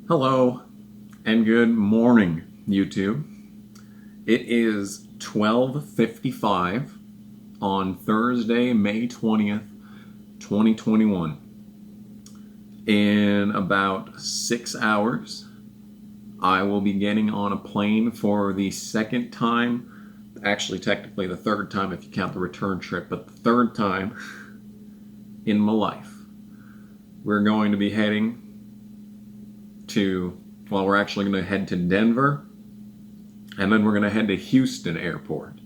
Hello and good morning, YouTube. It is 12:55 on Thursday, May 20th, 2021. In about 6 hours, I will be getting on a plane for the second time, actually technically the third time if you count the return trip, but the third time in my life. We're going to be heading to, well, we're actually going to head to Denver, and then we're going to head to Houston Airport.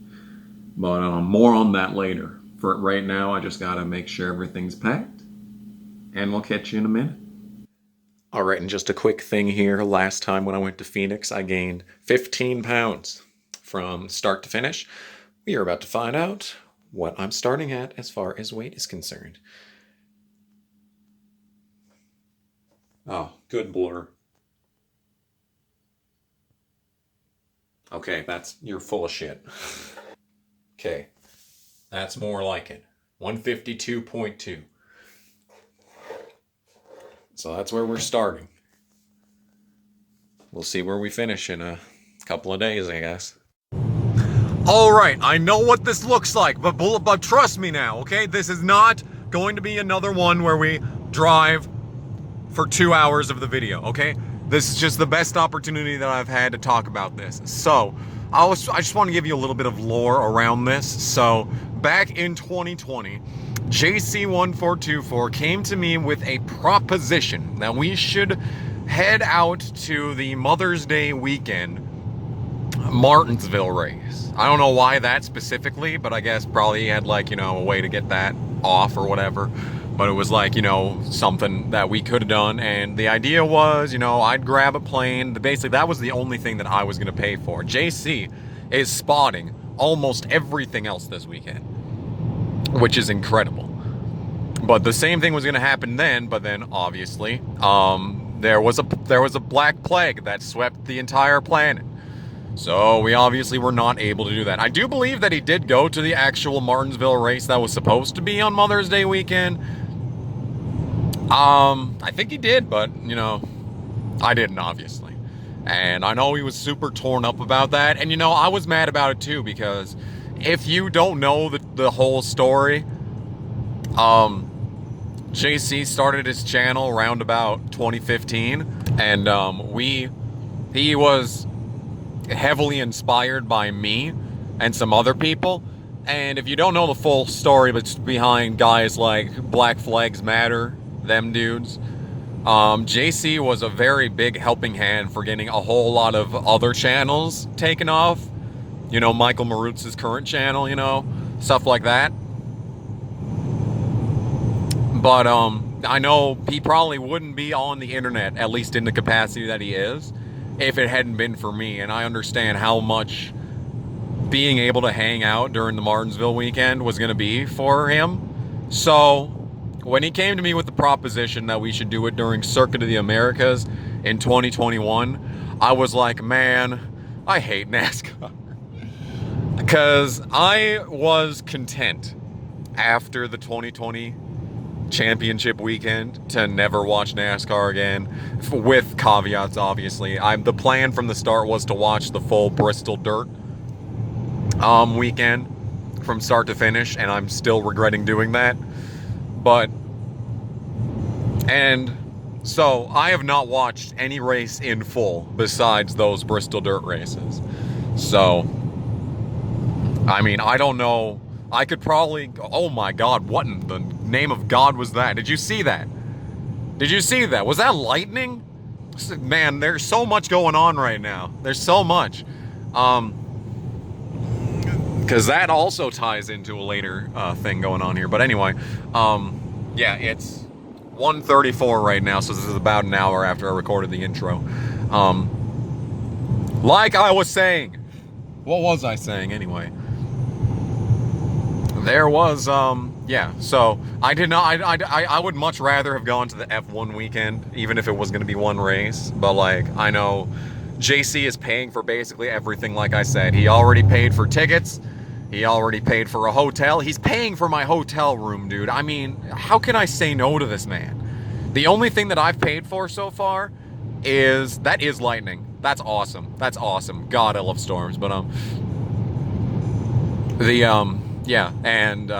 But more on that later. For right now, I just got to make sure everything's packed, and we'll catch you in a minute. All right, and just a quick thing here. Last time when I went to Phoenix, I gained 15 pounds from start to finish. We are about to find out what I'm starting at as far as weight is concerned. Oh, good blur. Okay, you're full of shit. Okay, that's more like it. 152.2. So that's where we're starting. We'll see where we finish in a couple of days, I guess. All right, I know what this looks like, but trust me now, okay? This is not going to be another one where we drive for 2 hours of the video, okay? This is just the best opportunity that I've had to talk about this. So, I just want to give you a little bit of lore around this. So, back in 2020, JC1424 came to me with a proposition that we should head out to the Mother's Day weekend Martinsville race. I don't know why that specifically, but I guess probably he had like, a way to get that off or whatever. But it was like, something that we could have done. And the idea was, I'd grab a plane. Basically, that was the only thing that I was going to pay for. JC is spotting almost everything else this weekend, which is incredible. But the same thing was going to happen then. But then, obviously, there was a black plague that swept the entire planet. So we obviously were not able to do that. I do believe that he did go to the actual Martinsville race that was supposed to be on Mother's Day weekend. I think he did, but, I didn't, obviously. And I know he was super torn up about that. And, I was mad about it, too, because if you don't know the whole story, JC started his channel around about 2015. And, he was heavily inspired by me and some other people. And if you don't know the full story, but it's behind guys like Black Flags Matter, them dudes, JC was a very big helping hand for getting a whole lot of other channels taken off. Michael Marutz's current channel, stuff like that. But I know he probably wouldn't be on the internet, at least in the capacity that he is, if it hadn't been for me. And I understand how much being able to hang out during the Martinsville weekend was going to be for him. So when he came to me with the proposition that we should do it during Circuit of the Americas in 2021, I was like, man, I hate NASCAR. Because I was content after the 2020 championship weekend to never watch NASCAR again, with caveats, obviously. The plan from the start was to watch the full Bristol Dirt weekend from start to finish, and I'm still regretting doing that. And so I have not watched any race in full besides those Bristol Dirt races. So, I mean, I don't know. I could probably, oh my God, what in the name of God was that? Did you see that? Did you see that? Was that lightning? Man, there's so much going on right now. There's so much. Because that also ties into a later thing going on here. But anyway, yeah, it's 1:34 right now, so this is about an hour after I recorded the intro. Like I was saying, what was I saying anyway? There was, yeah, so I did not, I would much rather have gone to the F1 weekend, even if it was going to be one race, but like, I know JC is paying for basically everything, like I said. He already paid for tickets, he already paid for a hotel, he's paying for my hotel room, dude. I mean, how can I say no to this man? The only thing that I've paid for so far that is lightning. That's awesome. That's awesome. God, I love storms. But yeah, and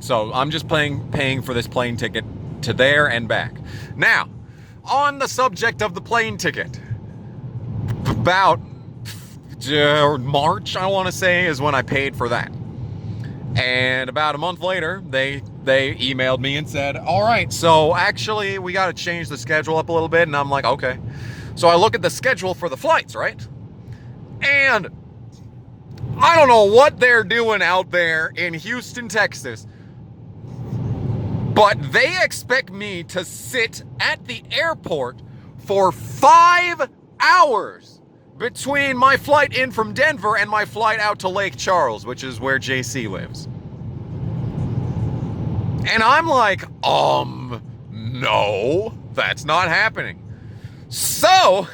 so I'm just paying for this plane ticket to there and back. Now, on the subject of the plane ticket, about March, I want to say, is when I paid for that. And about a month later, they emailed me and said, all right, so actually we got to change the schedule up a little bit. And I'm like, okay. So I look at the schedule for the flights, right? And I don't know what they're doing out there in Houston, Texas, but they expect me to sit at the airport for 5 hours between my flight in from Denver and my flight out to Lake Charles, which is where JC lives. And I'm like, no, that's not happening. So,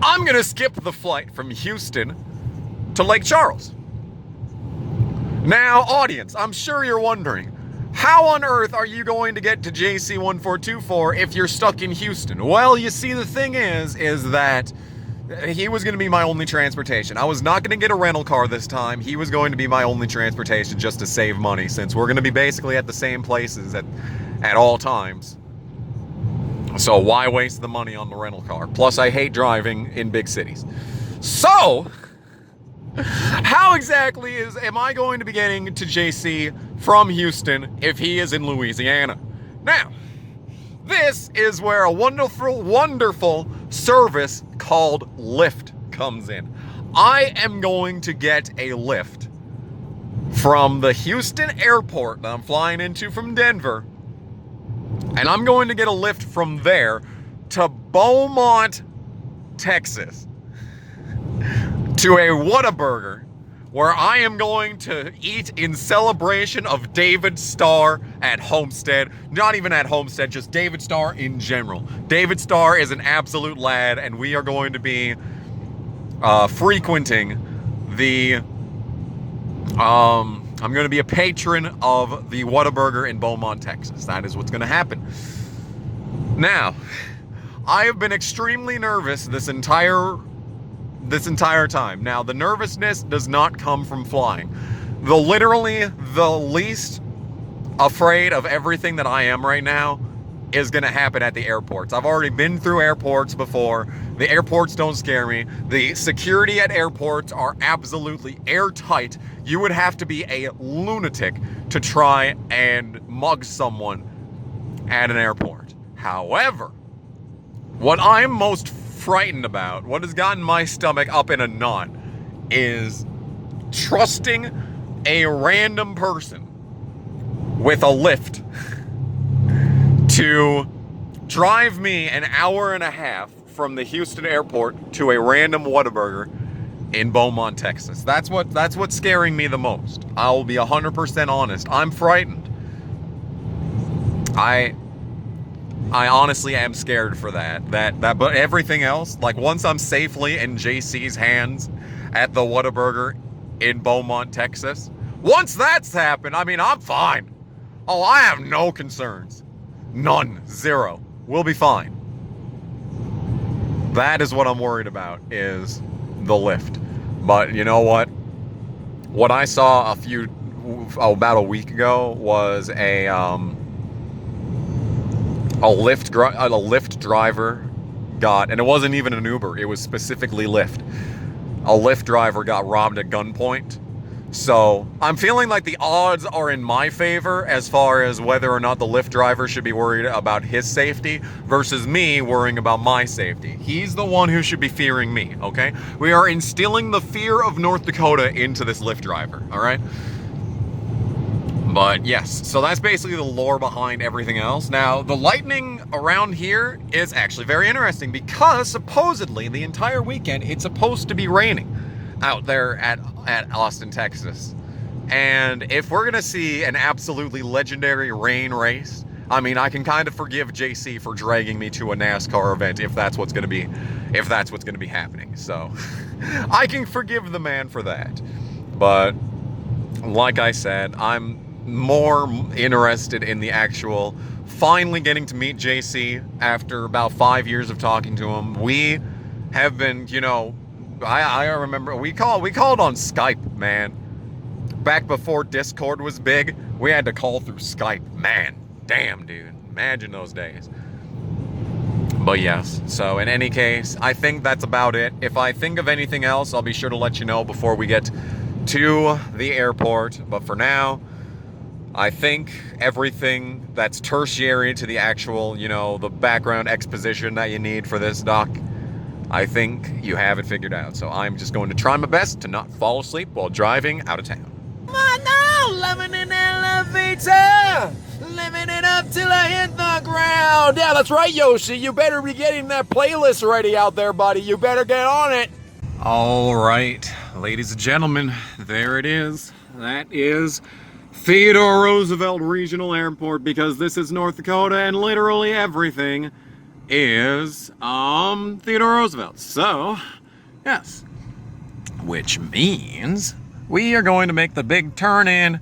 I'm gonna skip the flight from Houston to Lake Charles. Now, audience, I'm sure you're wondering, how on earth are you going to get to JC1424 if you're stuck in Houston? Well, you see, the thing is that he was going to be my only transportation. I was not going to get a rental car this time. He was going to be my only transportation just to save money, since we're going to be basically at the same places at all times. So why waste the money on the rental car? Plus, I hate driving in big cities. So, how exactly am I going to be getting to JC from Houston if he is in Louisiana? Now, this is where a wonderful service called Lyft comes in. I am going to get a Lyft from the Houston airport that I'm flying into from Denver, and I'm going to get a Lyft from there to Beaumont, Texas, to a Whataburger, where I am going to eat in celebration of David Starr at Homestead. Not even at Homestead, just David Starr in general. David Starr is an absolute lad, and we are going to be frequenting the... I'm going to be a patron of the Whataburger in Beaumont, Texas. That is what's going to happen. Now, I have been extremely nervous this entire time. Now, the nervousness does not come from flying. Literally the least afraid of everything that I am right now is going to happen at the airports. I've already been through airports before. The airports don't scare me. The security at airports are absolutely airtight. You would have to be a lunatic to try and mug someone at an airport. However, what I'm most frightened about, what has gotten my stomach up in a knot, is trusting a random person with a Lyft to drive me an hour and a half from the Houston airport to a random Whataburger in Beaumont, Texas. That's what's scaring me the most. I'll be 100% honest. I'm frightened. I honestly am scared for that. But everything else, like once I'm safely in JC's hands at the Whataburger in Beaumont, Texas, once that's happened, I mean, I'm fine. Oh, I have no concerns. None. Zero. We'll be fine. That is what I'm worried about, is the Lyft. But you know what? What I saw about a week ago was a Lyft driver got, and it wasn't even an Uber, it was specifically Lyft. A Lyft driver got robbed at gunpoint. So I'm feeling like the odds are in my favor as far as whether or not the Lyft driver should be worried about his safety versus me worrying about my safety. He's the one who should be fearing me, okay? We are instilling the fear of North Dakota into this Lyft driver, all right? But yes, so that's basically the lore behind everything else. Now, the lightning around here is actually very interesting because supposedly the entire weekend it's supposed to be raining out there at Austin, Texas. And if we're gonna see an absolutely legendary rain race, I mean, I can kind of forgive JC for dragging me to a NASCAR event if that's what's gonna be happening. So I can forgive the man for that. But like I said, I'm more interested in the actual finally getting to meet JC after about 5 years of talking to him. We have been, you know, I remember we called on Skype, man. Back before Discord was big, we had to call through Skype. Man, damn, dude. Imagine those days. But yes, so in any case, I think that's about it. If I think of anything else, I'll be sure to let you know before we get to the airport. But for now, I think everything that's tertiary to the actual, you know, the background exposition that you need for this doc, I think you have it figured out. So I'm just going to try my best to not fall asleep while driving out of town. Come on now, living in elevator, living it up till I hit the ground. Yeah, that's right, Yoshi. You better be getting that playlist ready out there, buddy. You better get on it. All right, ladies and gentlemen, there it is. That is Theodore Roosevelt Regional Airport, because this is North Dakota and literally everything is Theodore Roosevelt. So, yes. Which means we are going to make the big turn in,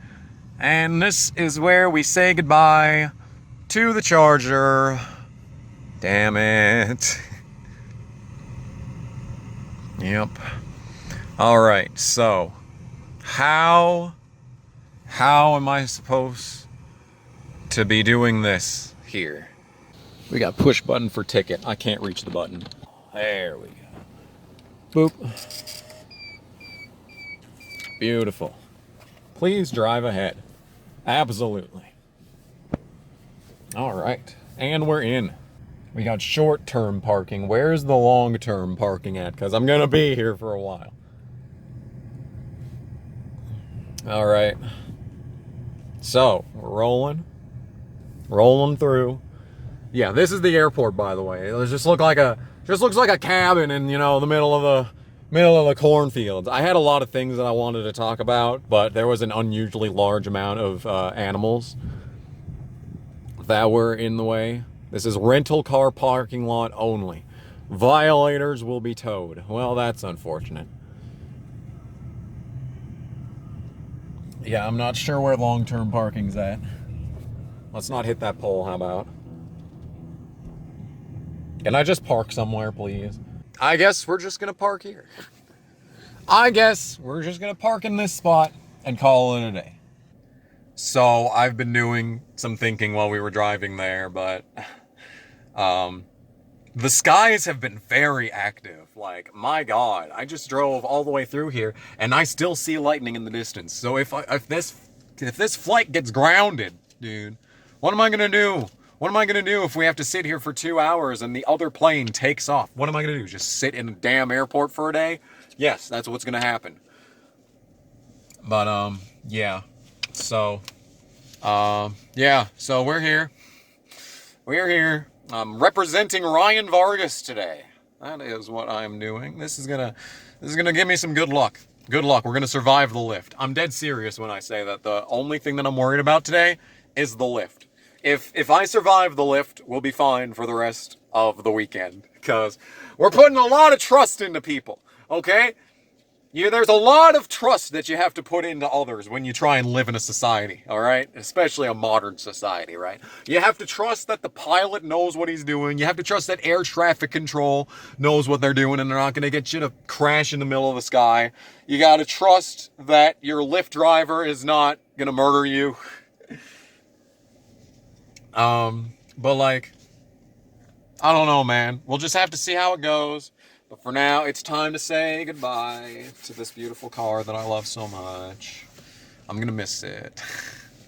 and this is where we say goodbye to the Charger. Damn it. Yep. All right, so how am I supposed to be doing this here? We got push button for ticket. I can't reach the button. There we go. Boop. Beautiful. Please drive ahead. Absolutely. All right, and we're in. We got short-term parking. Where's the long-term parking at? Because I'm going to be here for a while. All right. So, we're rolling through. Yeah, this is the airport, by the way. It just looks like a cabin in, you know, the middle of the cornfields. I had a lot of things that I wanted to talk about, but there was an unusually large amount of animals that were in the way. This is rental car parking lot only. Violators will be towed. Well, that's unfortunate. Yeah, I'm not sure where long-term parking's at. Let's not hit that pole, how about? Can I just park somewhere, please? I guess we're just gonna park here. I guess we're just gonna park in this spot and call it a day. So I've been doing some thinking while we were driving there, but the skies have been very active. Like, my God, I just drove all the way through here and I still see lightning in the distance. So if this flight gets grounded, dude, what am I gonna do? What am I gonna do if we have to sit here for 2 hours and the other plane takes off? What am I gonna do? Just sit in a damn airport for a day? Yes, that's what's gonna happen. But yeah. So so we're here. We're here. I'm representing Ryan Vargas today. That is what I'm doing. This is gonna give me some good luck. Good luck. We're gonna survive the lift. I'm dead serious when I say that. The only thing that I'm worried about today is the lift. If I survive the lift, we'll be fine for the rest of the weekend, because we're putting a lot of trust into people, okay? There's a lot of trust that you have to put into others when you try and live in a society, all right? Especially a modern society, right? You have to trust that the pilot knows what he's doing. You have to trust that air traffic control knows what they're doing and they're not going to get you to crash in the middle of the sky. You got to trust that your Lyft driver is not going to murder you. But like, I don't know, man. We'll just have to see how it goes. But for now, it's time to say goodbye to this beautiful car that I love so much. I'm gonna miss it.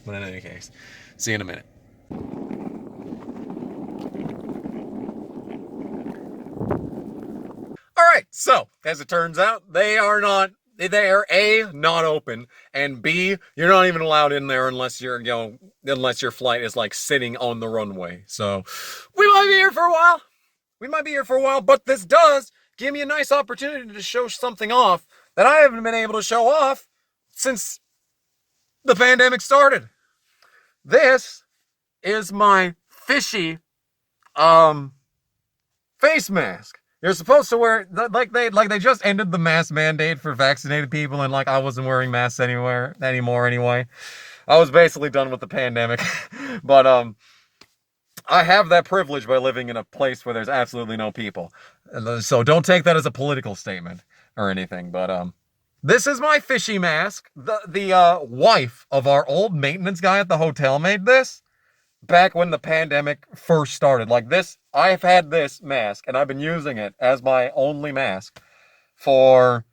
But in any case, see you in a minute. All right, so as it turns out, they are A, not open, and B, you're not even allowed in there unless unless your flight is like sitting on the runway. So we might be here for a while. But this does give me a nice opportunity to show something off that I haven't been able to show off since the pandemic started. This is my fishy face mask. You're supposed to wear, like they just ended the mask mandate for vaccinated people, and like I wasn't wearing masks anymore anyway. I was basically done with the pandemic. But I have that privilege by living in a place where there's absolutely no people. So don't take that as a political statement or anything, but this is my fishy mask. The wife of our old maintenance guy at the hotel made this back when the pandemic first started. Like this, I've had this mask and I've been using it as my only mask for,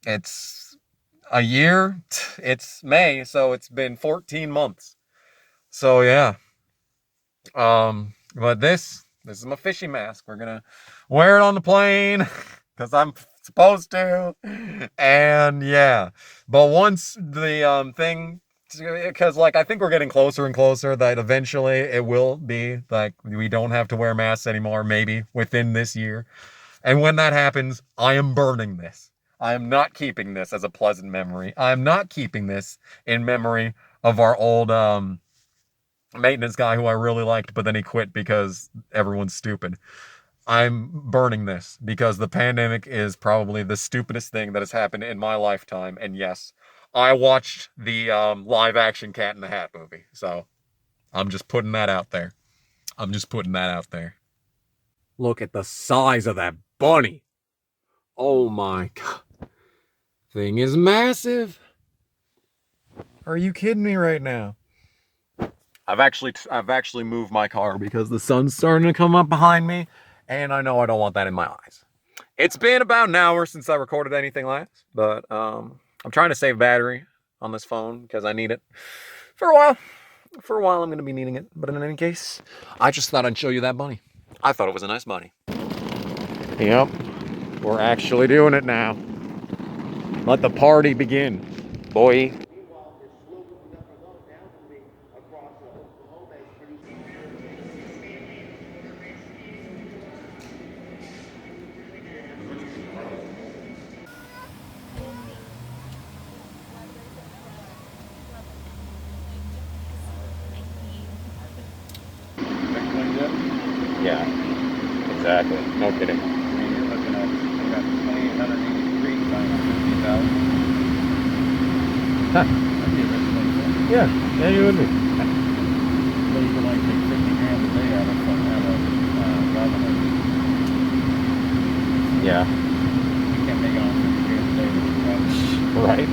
it's a year. It's May, so it's been 14 months. So yeah. But this is my fishing mask. We're gonna wear it on the plane because I'm supposed to. And yeah. But once the thing, because like I think we're getting closer and closer that eventually it will be like we don't have to wear masks anymore, maybe within this year. And when that happens, I am burning this. I am not keeping this as a pleasant memory. I am not keeping this in memory of our old maintenance guy who I really liked, but then he quit because everyone's stupid. I'm burning this because the pandemic is probably the stupidest thing that has happened in my lifetime. And yes, I watched the live action Cat in the Hat movie. So I'm just putting that out there. I'm just putting that out there. Look at the size of that bunny. Oh my God. Thing is massive. Are you kidding me right now? I've actually moved my car because the sun's starting to come up behind me, and I know I don't want that in my eyes. It's been about an hour since I recorded anything last, but I'm trying to save battery on this phone because I need it for a while. For a while, I'm going to be needing it, but in any case, I just thought I'd show you that bunny. I thought it was a nice bunny. Yep, we're actually doing it now. Let the party begin, boy. Yeah, exactly. No kidding. I mean, you're looking at, you got 2,880 degrees on 50,000. Huh. Yeah, yeah, you would be. So you can like make 50 grand a day out of revenue. Yeah. You can't make it on 50 grand a day with revenue. Right.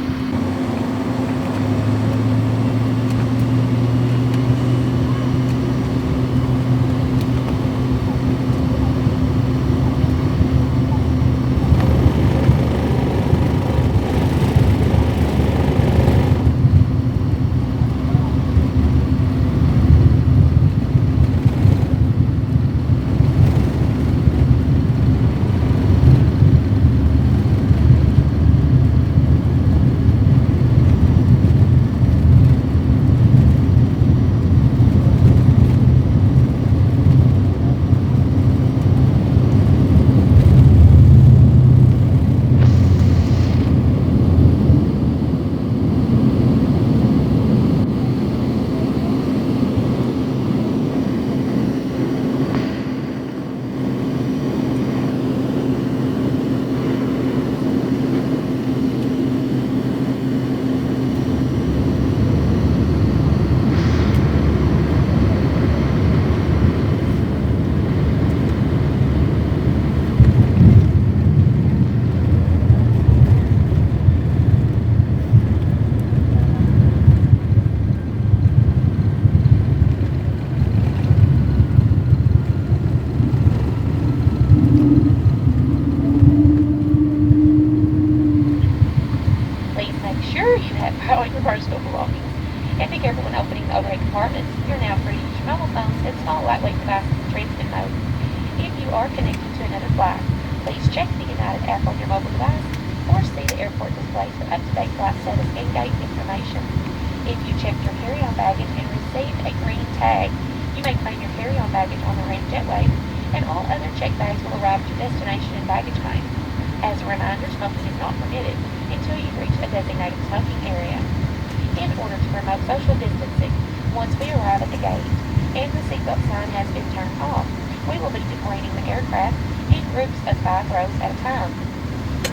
personal belongings. And be careful when opening the overhead compartments. You're now free to use your mobile phones and small lightweight devices in transmit mode. If you are connected to another flight, please check the United app on your mobile device or see the airport displays for up-to-date flight status and gate information. If you checked your carry-on baggage and received a green tag, you may claim your carry-on baggage on the ramp jetway, and all other checked bags will arrive at your destination in baggage claim. As a reminder, smoking is not permitted until you reach a designated smoking area. In order to promote social distancing, once we arrive at the gate and the seatbelt sign has been turned off, we will be deplaning the aircraft in groups of 5 rows at a time.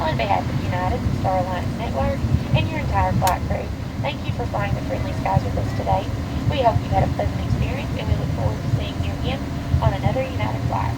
On behalf of United, Star Alliance Network, and your entire flight crew, thank you for flying the friendly skies with us today. We hope you had a pleasant experience, and we look forward to seeing you again on another United flight.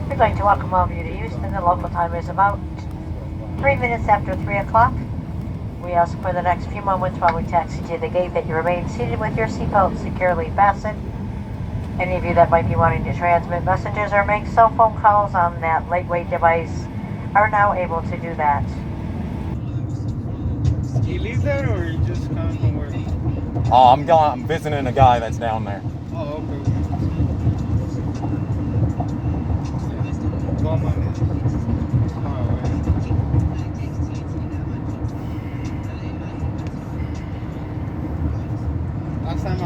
We'd like to welcome all of you to Houston. The local time is about 3 minutes after 3 o'clock. We ask for the next few moments while we taxi to the gate that you remain seated with your seatbelt securely fastened. Any of you that might be wanting to transmit messages or make cell phone calls on that lightweight device are now able to do that. You live there or you just come from work? Oh, I'm visiting a guy that's down there. Oh, okay. Well, my man. Last time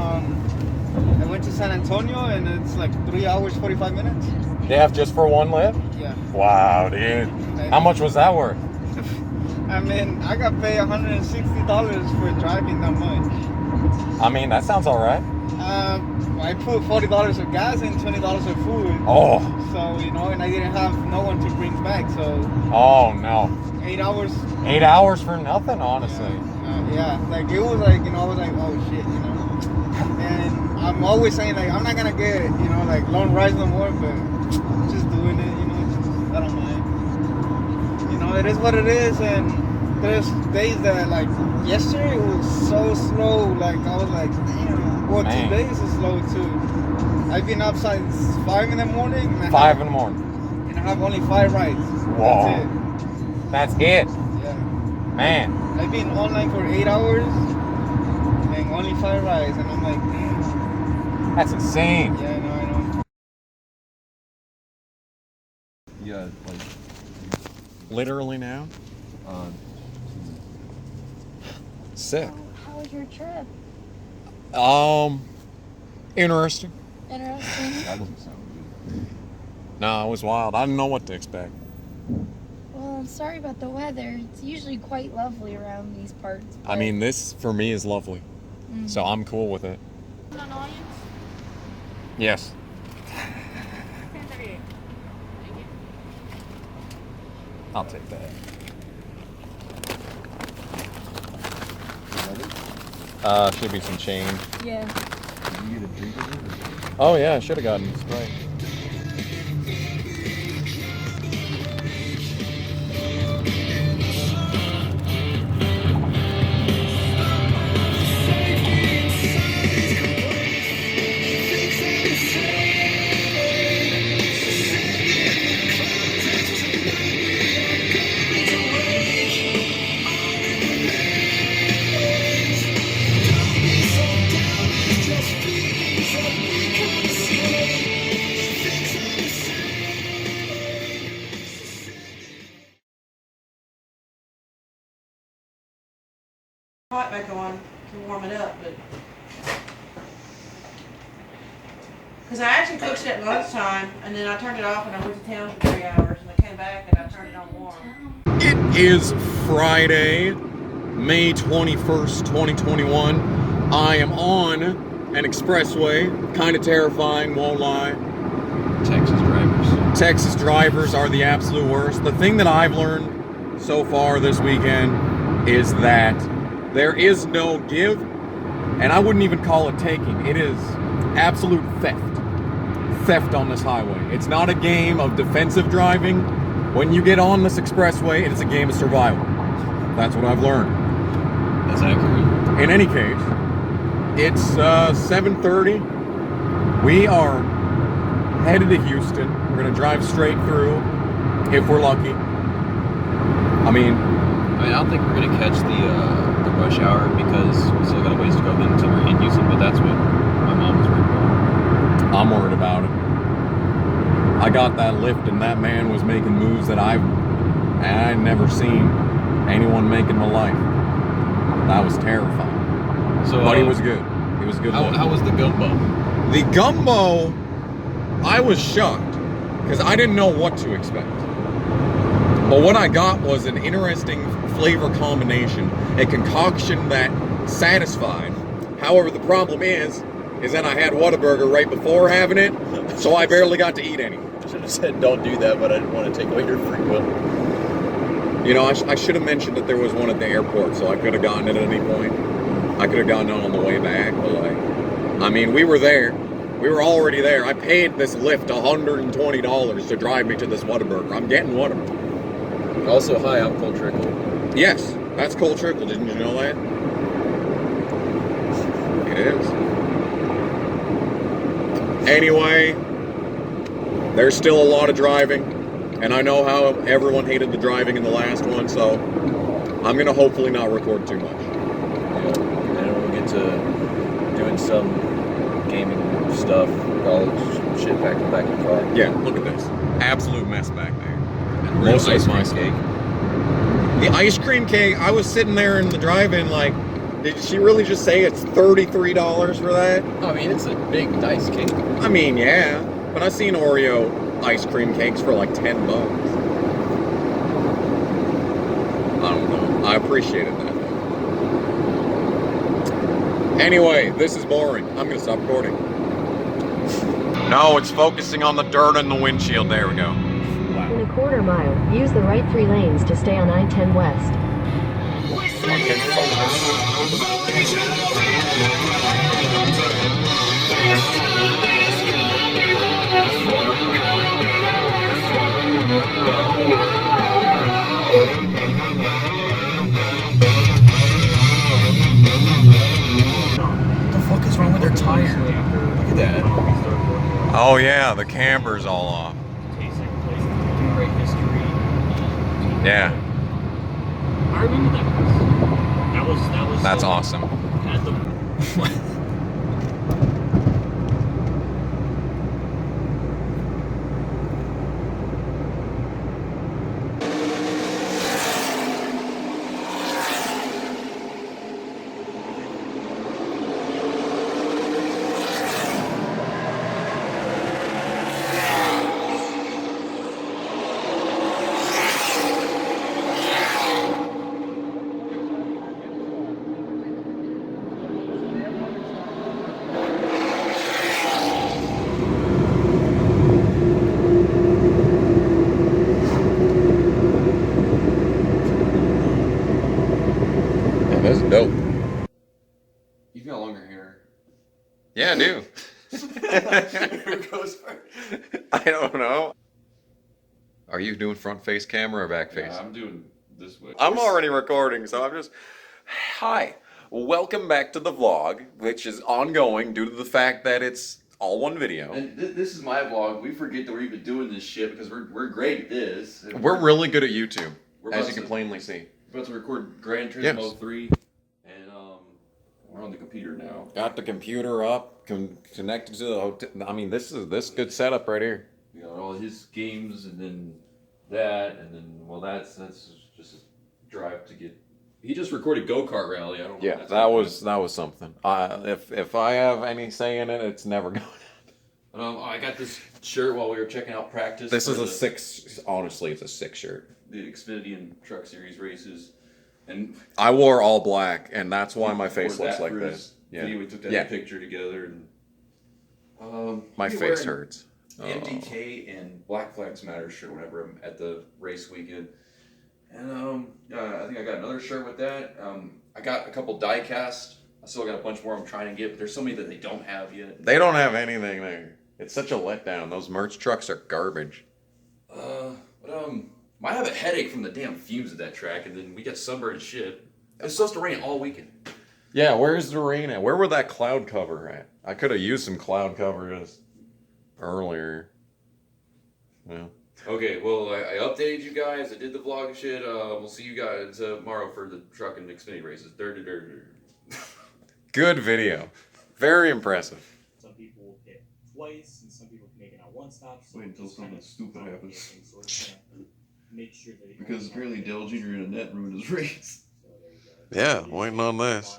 I went to San Antonio and it's like 3 hours 45 minutes. Yeah, just for one lift? Yeah. Wow, dude. How much was that worth? I mean, I got paid $160 for driving that much. I mean, that sounds all right. I put $40 of gas and $20 of food. Oh. So, you know, and I didn't have no one to bring back, so. Oh, no. 8 hours. 8 hours for nothing, honestly. Yeah, like it was like, you know, I was like, oh shit, you know. And I'm always saying like, I'm not gonna get, you know, like long rides no more, but just doing it, you know, just, I don't mind. You know, it is what it is, and there's days that like, yesterday it was so slow, like I was like, damn. Well, Man. 2 days is slow too. I've been up since 5 in the morning. And 5 in the morning. And I have only 5 rides. Whoa. That's it. That's it. Yeah. Man. I've been online for 8 hours and only 5 rides, and I'm like, damn. That's insane. Yeah, I know. Yeah, like, Literally now? Sick. How was your trip? Interesting. Interesting. that doesn't sound good. No, it was wild. I didn't know what to expect. Well, I'm sorry about the weather. It's usually quite lovely around these parts. I mean, this for me is lovely. So I'm cool with it. Yes. I'll take that. Should be some change. Yeah. Did you get a drink of it? Oh yeah, I should have gotten Sprite. Hot back on to warm it up, but because I actually cooked it at lunchtime and then I turned it off and I went to town for 3 hours and I came back and I turned it on warm. It is Friday, May 21st, 2021. I am on an expressway, kind of terrifying, won't lie. Texas drivers are the absolute worst. The thing that I've learned so far this weekend is that there is no give, and I wouldn't even call it taking. It is absolute theft. Theft on this highway. It's not a game of defensive driving. When you get on this expressway, it is a game of survival. That's what I've learned. That's accurate. In any case, it's 7:30. We are headed to Houston. We're gonna drive straight through, if we're lucky. I mean, I don't think we're gonna catch the rush hour because we still got a ways to go then until we're in Houston. But that's what my mom was worried about. I'm worried about it. I got that lift, and that man was making moves that I'd never seen anyone make in my life. That was terrifying. So, but he was good. He was good. How was the gumbo? The gumbo, I was shocked because I didn't know what to expect. But what I got was an interesting flavor combination, a concoction that satisfied. However, the problem is that I had Whataburger right before having it, so I barely got to eat any. I should have said don't do that, but I didn't want to take away your free will. You know, I should have mentioned that there was one at the airport, so I could have gotten it at any point. I could have gotten it on the way back, but like, I mean, we were there. We were already there. I paid this Lyft $120 to drive me to this Whataburger. I'm getting Whataburger. Also, hi, I'm Cole Trickle. Yes, that's Cole Trickle. Didn't you know that? It is. Anyway, there's still a lot of driving, and I know how everyone hated the driving in the last one, so I'm gonna hopefully not record too much. Yeah, and then we'll get to doing some gaming stuff, all shit back in the car. Yeah, look at this. Absolute mess back there. And real ice cream cake. The ice cream cake, I was sitting there in the drive-in like, did she really just say it's $33 for that? I mean, it's a big, nice cake. I mean, yeah, but I've seen Oreo ice cream cakes for like $10. I don't know. I appreciated that. Anyway, this is boring. I'm gonna stop recording. No, it's focusing on the dirt in the windshield. There we go. In a quarter mile, use the right 3 lanes to stay on I-10 West. What the fuck is wrong with their tire? Look at that. Oh yeah, the camber's all off. Yeah. I remember that place. That was That's awesome. At the That's dope. You've got longer hair. Yeah, I do. Who goes first? I don't know. Are you doing front face camera or back face? Yeah, I'm doing this way. I'm already recording, so I'm just... Hi. Welcome back to the vlog, which is ongoing due to the fact that it's all one video. And this is my vlog. We forget that we're even doing this shit because we're great at this. And We're really good at YouTube, We're as about you can to- plainly see. We're about to record Gran Yes. Turismo 3, and we're on the computer now. Got the computer up, connected to the hotel. I mean, this is good setup right here. We got all his games, and then that, and then well, that's just a drive to get He just recorded Go-Kart Rally. I don't know. Yeah, that was something. If I have any say in it, it's never going. I got this shirt while we were checking out practice. This is a 6. Honestly, it's a 6 shirt. The Xfinity and Truck Series races, and I wore all black, and that's why my face looks like for this. his Yeah, video. We took that picture together, and my face hurts. MDK and Black Flags Matter shirt whenever I'm at the race weekend. And I think I got another shirt with that. I got a couple die cast. I still got a bunch more I'm trying to get, but there's so many that they don't have yet. They don't have anything there. It's such a letdown. Those merch trucks are garbage. Might have a headache from the damn fumes of that track, and then we got sunburned and shit. It's supposed to rain all weekend. Yeah, where's the rain at? Where were that cloud cover at? I could have used some cloud cover just earlier. Yeah. Okay, well, I updated you guys. I did the vlog and shit. We'll see you guys tomorrow for the truck and Xfinity races. Good video. Very impressive. Some people will hit twice, and some people can make it on one stop. So wait until something stupid happens. Make sure that because apparently Dale Jr. in a net ruined his race. Yeah, waiting on this.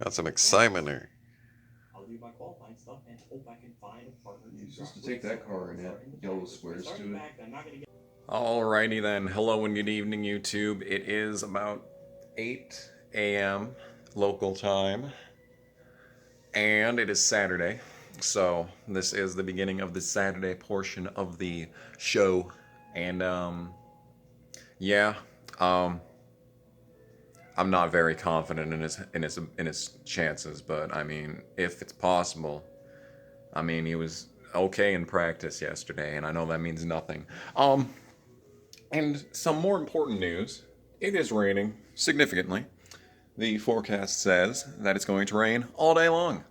Got some excitement there. I'll do my qualifying stuff and hope I can find a partner. You're supposed to take that car and add yellow squares to it. Alrighty then. Hello and good evening, YouTube. It is about 8 a.m. local time, and it is Saturday. So this is the beginning of the Saturday portion of the show, and I'm not very confident in his chances, but I mean, if it's possible, I mean, he was okay in practice yesterday, and I know that means nothing. And some more important news: it is raining significantly. The forecast says that it's going to rain all day long.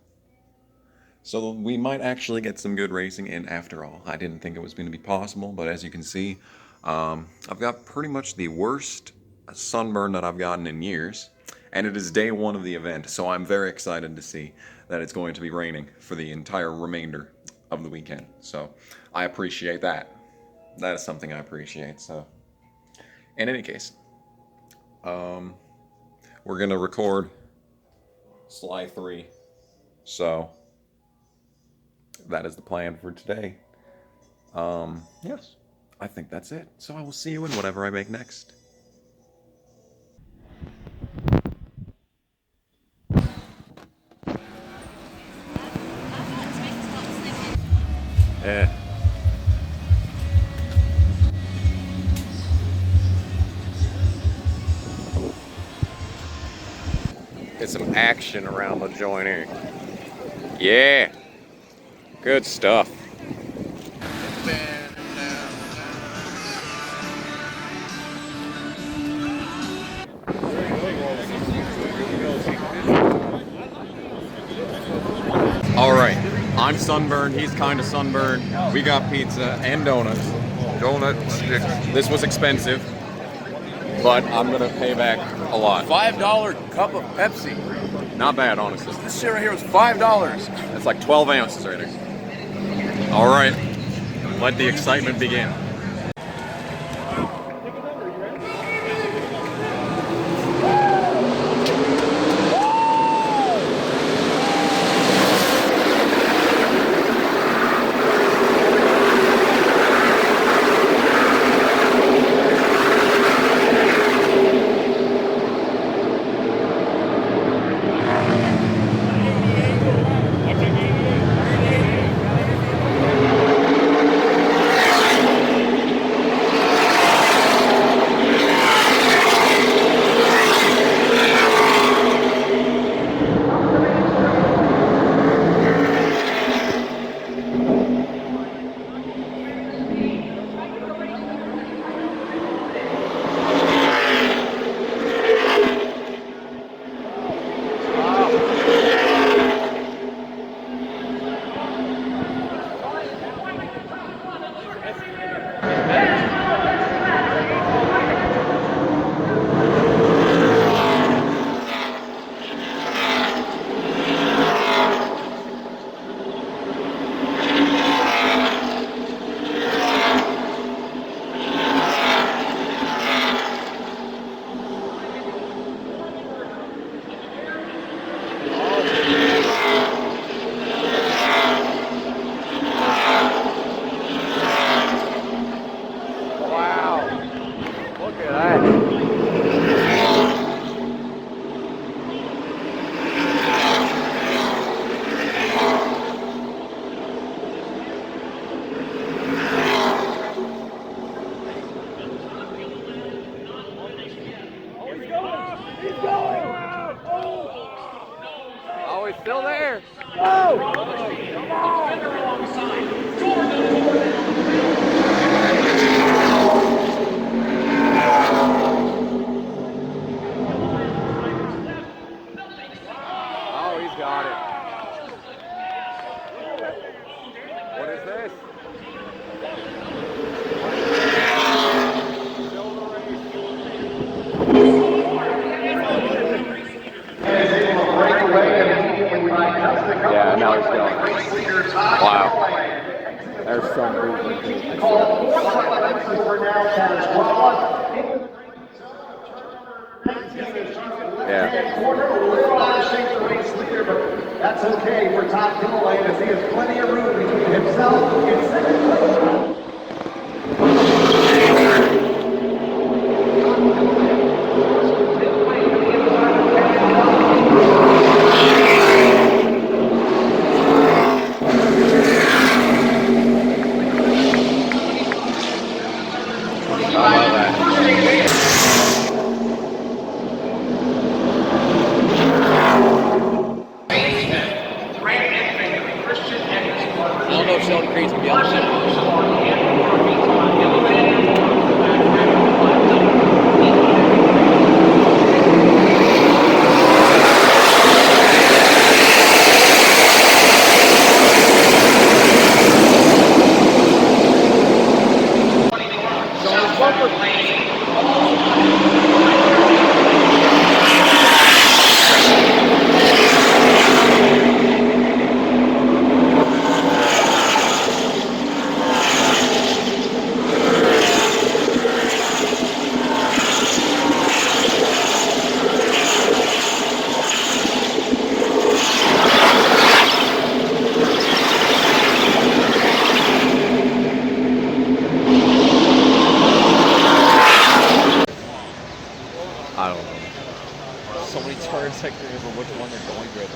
So we might actually get some good racing in after all. I didn't think it was going to be possible, but as you can see, I've got pretty much the worst sunburn that I've gotten in years, and it is day one of the event, so I'm very excited to see that it's going to be raining for the entire remainder of the weekend. So I appreciate that. That is something I appreciate. So in any case, we're gonna record Sly 3, so that is the plan for today. Yes, I think that's it. So I will see you in whatever I make next. Yeah. Get some action around the joint here. Yeah. Good stuff. Alright, I'm sunburned, he's kind of sunburned. We got pizza and donuts. This was expensive, but I'm gonna pay back a lot. $5 cup of Pepsi. Not bad, honestly. This shit right here was $5. That's like 12 ounces right there. Alright, let the excitement begin. They're still there. Oh, he's got it. What is this? Yeah, now he's going. Wow. There's some movement. Yeah. That's okay. We're top giveaway as he has plenty of room between himself and second place. I don't know if Sheldon Creed's gonna be on the show. I don't know. So many turns I can't remember which one they're going with.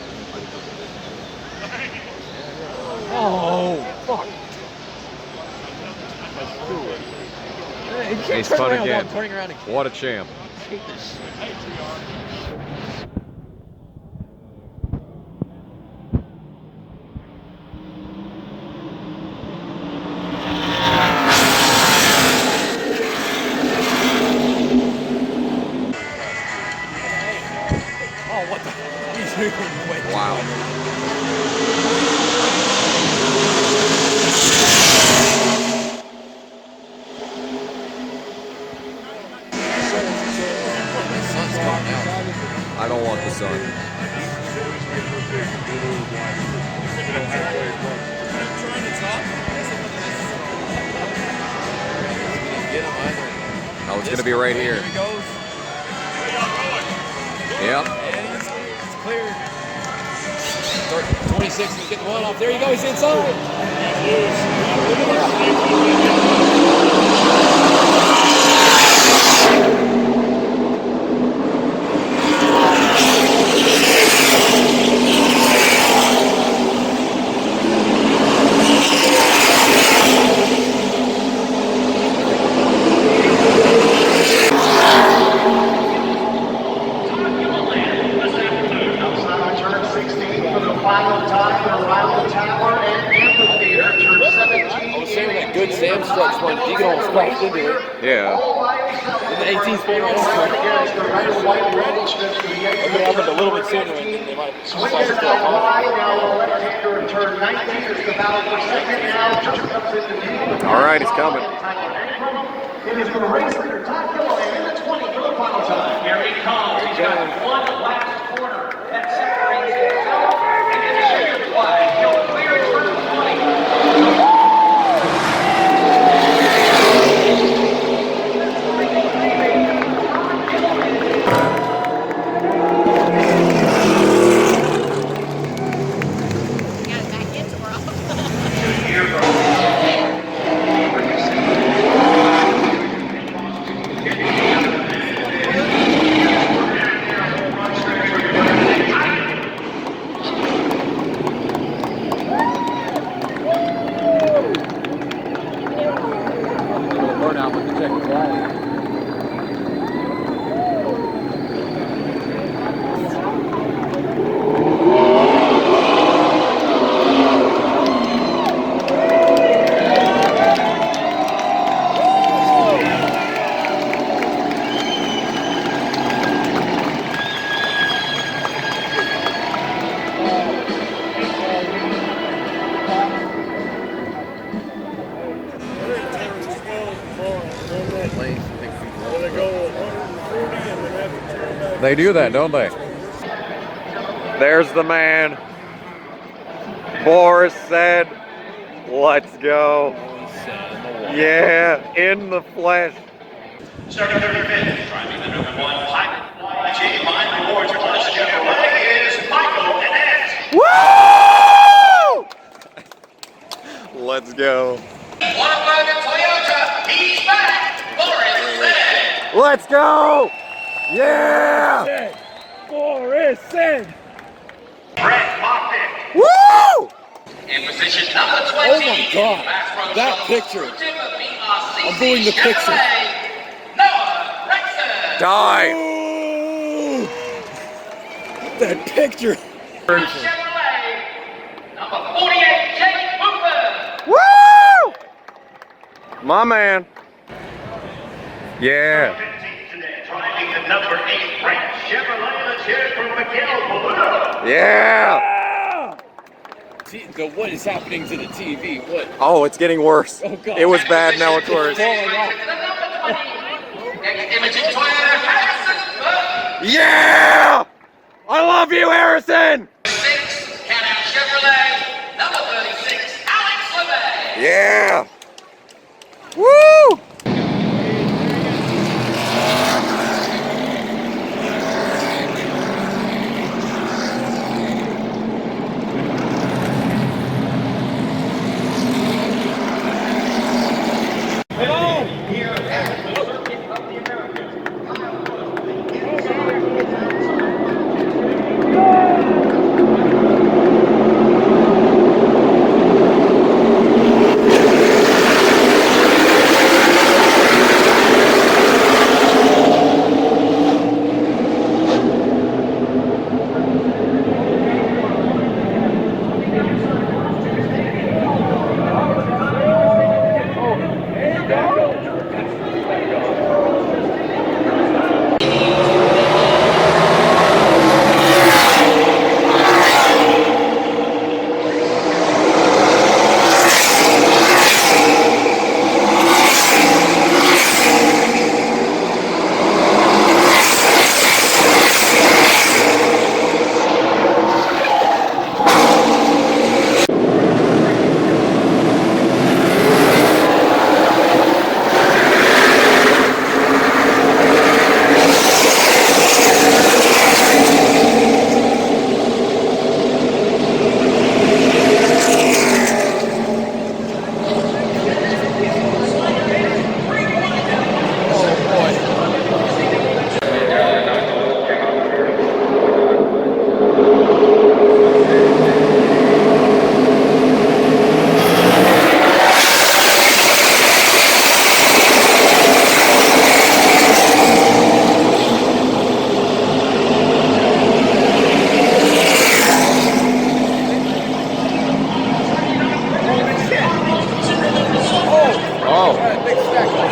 Oh, fuck. He's fun again. Turning around again. What a champ. Oh, what the? He's really way Wow. I don't want the sun. Oh, it's gonna be right here. Here he goes. Yep. And it's clear. 26, he's getting one off. There you go, he's inside. Good Sam strikes one. You can almost crash into it. Yeah. And the 18's pulling right into it. If it happened a little bit sooner, and then they might have decided to stop off. All right, he's coming. It is the race leader, top giveaway in the 20 for the final time. Here he comes. He's got one last corner. That separates himself and his shared flag. He'll clear it for the 20. They do that, don't they? There's the man. Boris said, let's go. Yeah, in the flesh. Starting 35th, driving the number 1 pilot. YG, mine rewards for this Chevrolet is Michael Annette. Woo! Let's go. 111 Toyota, he's back. Boris said. Let's go! Yeah! Boris said. Brett Mocknick. Woo! In position number 20. Oh my God, that picture. I'm doing the picture. Noah Rexon. Die! Ooh, that picture. Chevrolet. Number 48, Jake Hooper. Woo! My man. Yeah. Today, driving the number 8 ranked Chevrolet. Let's hear it from Miguel Boludo. Yeah! What is happening to the TV? What? Oh, it's getting worse. Oh, God. It was bad, now it's worse. Yeah! I love you, Harrison! 6, Can-Am Chevrolet. Number 36, Alex LeVay. Yeah! Woo!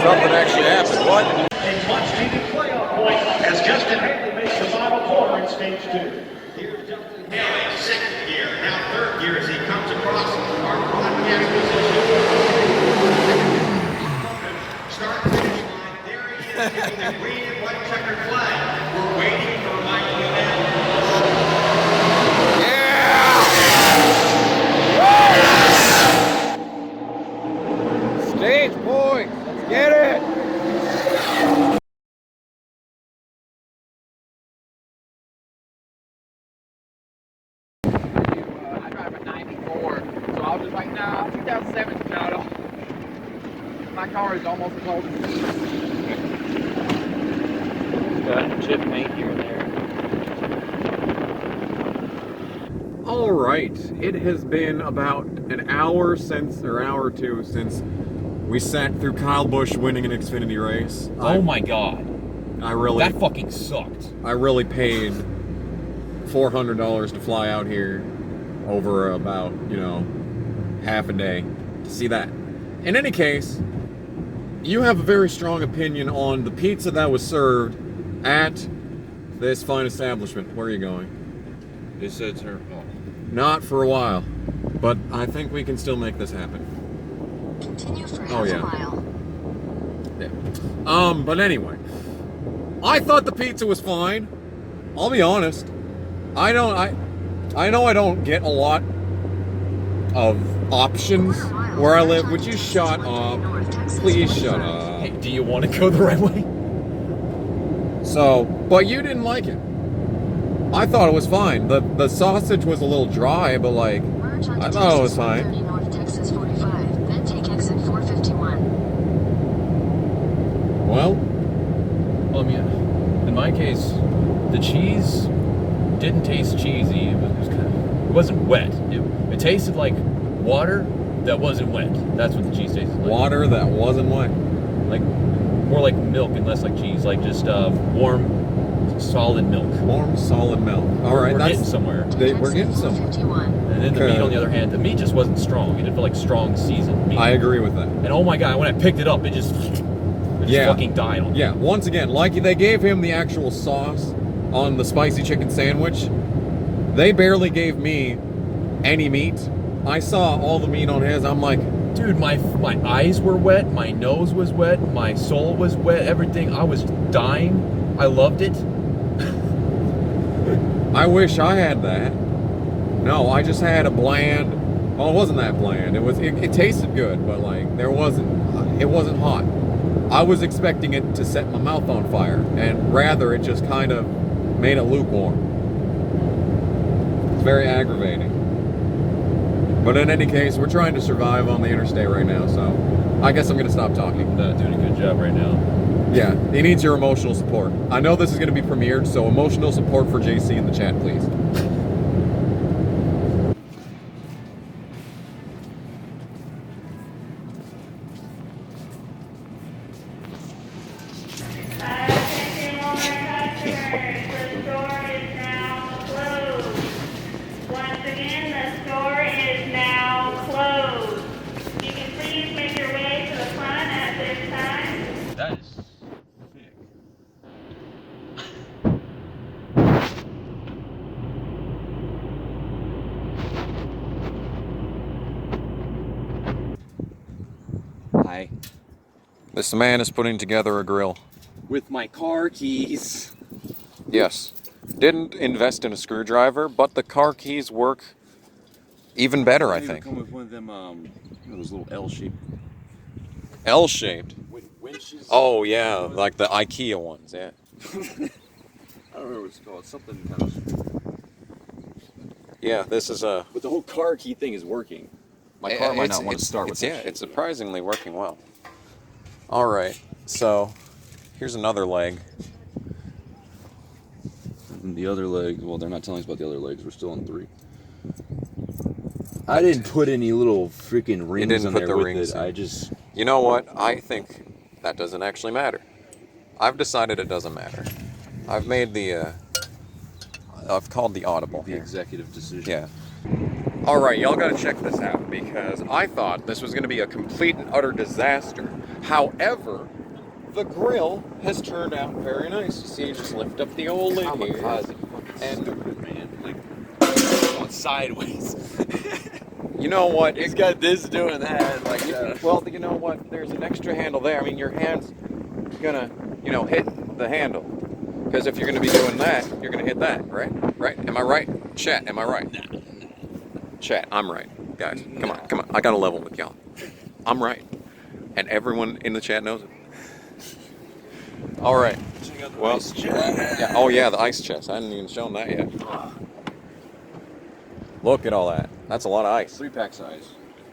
Something actually happened. What? A much-needed playoff point as Justin Haley makes the final corner in stage 2. Here's Justin Haley, second gear, now third gear as he comes across our broadcast position. Start finish line. There he is, giving the green and white checkered flag. We're waiting for Michael Annette. Stage points. Let's get it. I drive a 94, so I was just like, nah, 2007 model. My car is almost as old as me. Got chip paint here and there. All right, it has been about an hour or two since we sat through Kyle Busch winning an Xfinity race. Oh my God. That fucking sucked. I really paid $400 to fly out here over about, half a day to see that. In any case, you have a very strong opinion on the pizza that was served at this fine establishment. Where are you going? It said, sir. Oh. Not for a while, but I think we can still make this happen. Continue for Oh, half yeah. a mile. Yeah. But anyway, I thought the pizza was fine. I'll be honest. I know I don't get a lot of options where I live. Would you shut up? Please shut up. Hey, do you want to go the right way? So, but you didn't like it. I thought it was fine. The sausage was a little dry, but like, I thought it was fine. North Texas 45, then take exit 451. Well, I mean, in my case, the cheese didn't taste cheesy. It wasn't wet. It tasted like water that wasn't wet. That's what the cheese tasted like. Water that wasn't wet. Like more like milk and less like cheese. Like just warm, solid milk. Warm, solid milk. All right, we're that's getting somewhere. We're getting somewhere. And then the meat, on the other hand, the meat just wasn't strong. It didn't feel like strong seasoned meat. I agree with that. And oh my god, when I picked it up, it just fucking died on me. Yeah, once again, like they gave him the actual sauce on the spicy chicken sandwich. They barely gave me any meat. I saw all the meat on his. I'm like, dude, my eyes were wet, my nose was wet, my soul was wet, everything. I was dying. I loved it. I wish I had that. No, I just had a bland. Well, it wasn't that bland. It tasted good, but like it wasn't hot. I was expecting it to set my mouth on fire, and rather it just kind of made it lukewarm. It's very aggravating. But in any case, we're trying to survive on the interstate right now, so I guess I'm going to stop talking. Doing a good job right now. Yeah, he needs your emotional support. I know this is going to be premiered, so emotional support for JC in the chat, please. Hi. This man is putting together a grill. With my car keys. Yes. Didn't invest in a screwdriver, but the car keys work even better, I think. Come with one of them, those little L-shaped. L-shaped? Winches. Oh yeah, like the IKEA ones, yeah. I don't remember what it's called. Something kind of. Yeah, this is a. But the whole car key thing is working. My car might not want to start with that. Yeah, it's surprisingly working well. All right, so here's another leg. And the other leg, well, they're not telling us about the other legs. We're still on 3. I didn't put any little freaking rings on there with it. I just. You know what? I think that doesn't actually matter. I've decided it doesn't matter. I've made the. I've called the audible. The executive decision. Yeah. All right, y'all gotta check this out because I thought this was gonna be a complete and utter disaster. However, the grill has turned out very nice. You see, you just lift up the old lid here, and stupid, man. Like going sideways. You know what? It's got this doing that. Like, well, you know what? There's an extra handle there. I mean, your hand's gonna, hit the handle. Because if you're gonna be doing that, you're gonna hit that, right? Right? Am I right? Chat, am I right? Chat, I'm right. Guys, come on. I gotta level with y'all. I'm right. And everyone in the chat knows it. All right. Well, yeah. Oh yeah, the ice chest. I hadn't even shown that yet. Look at all that. That's a lot of ice. 3-pack size.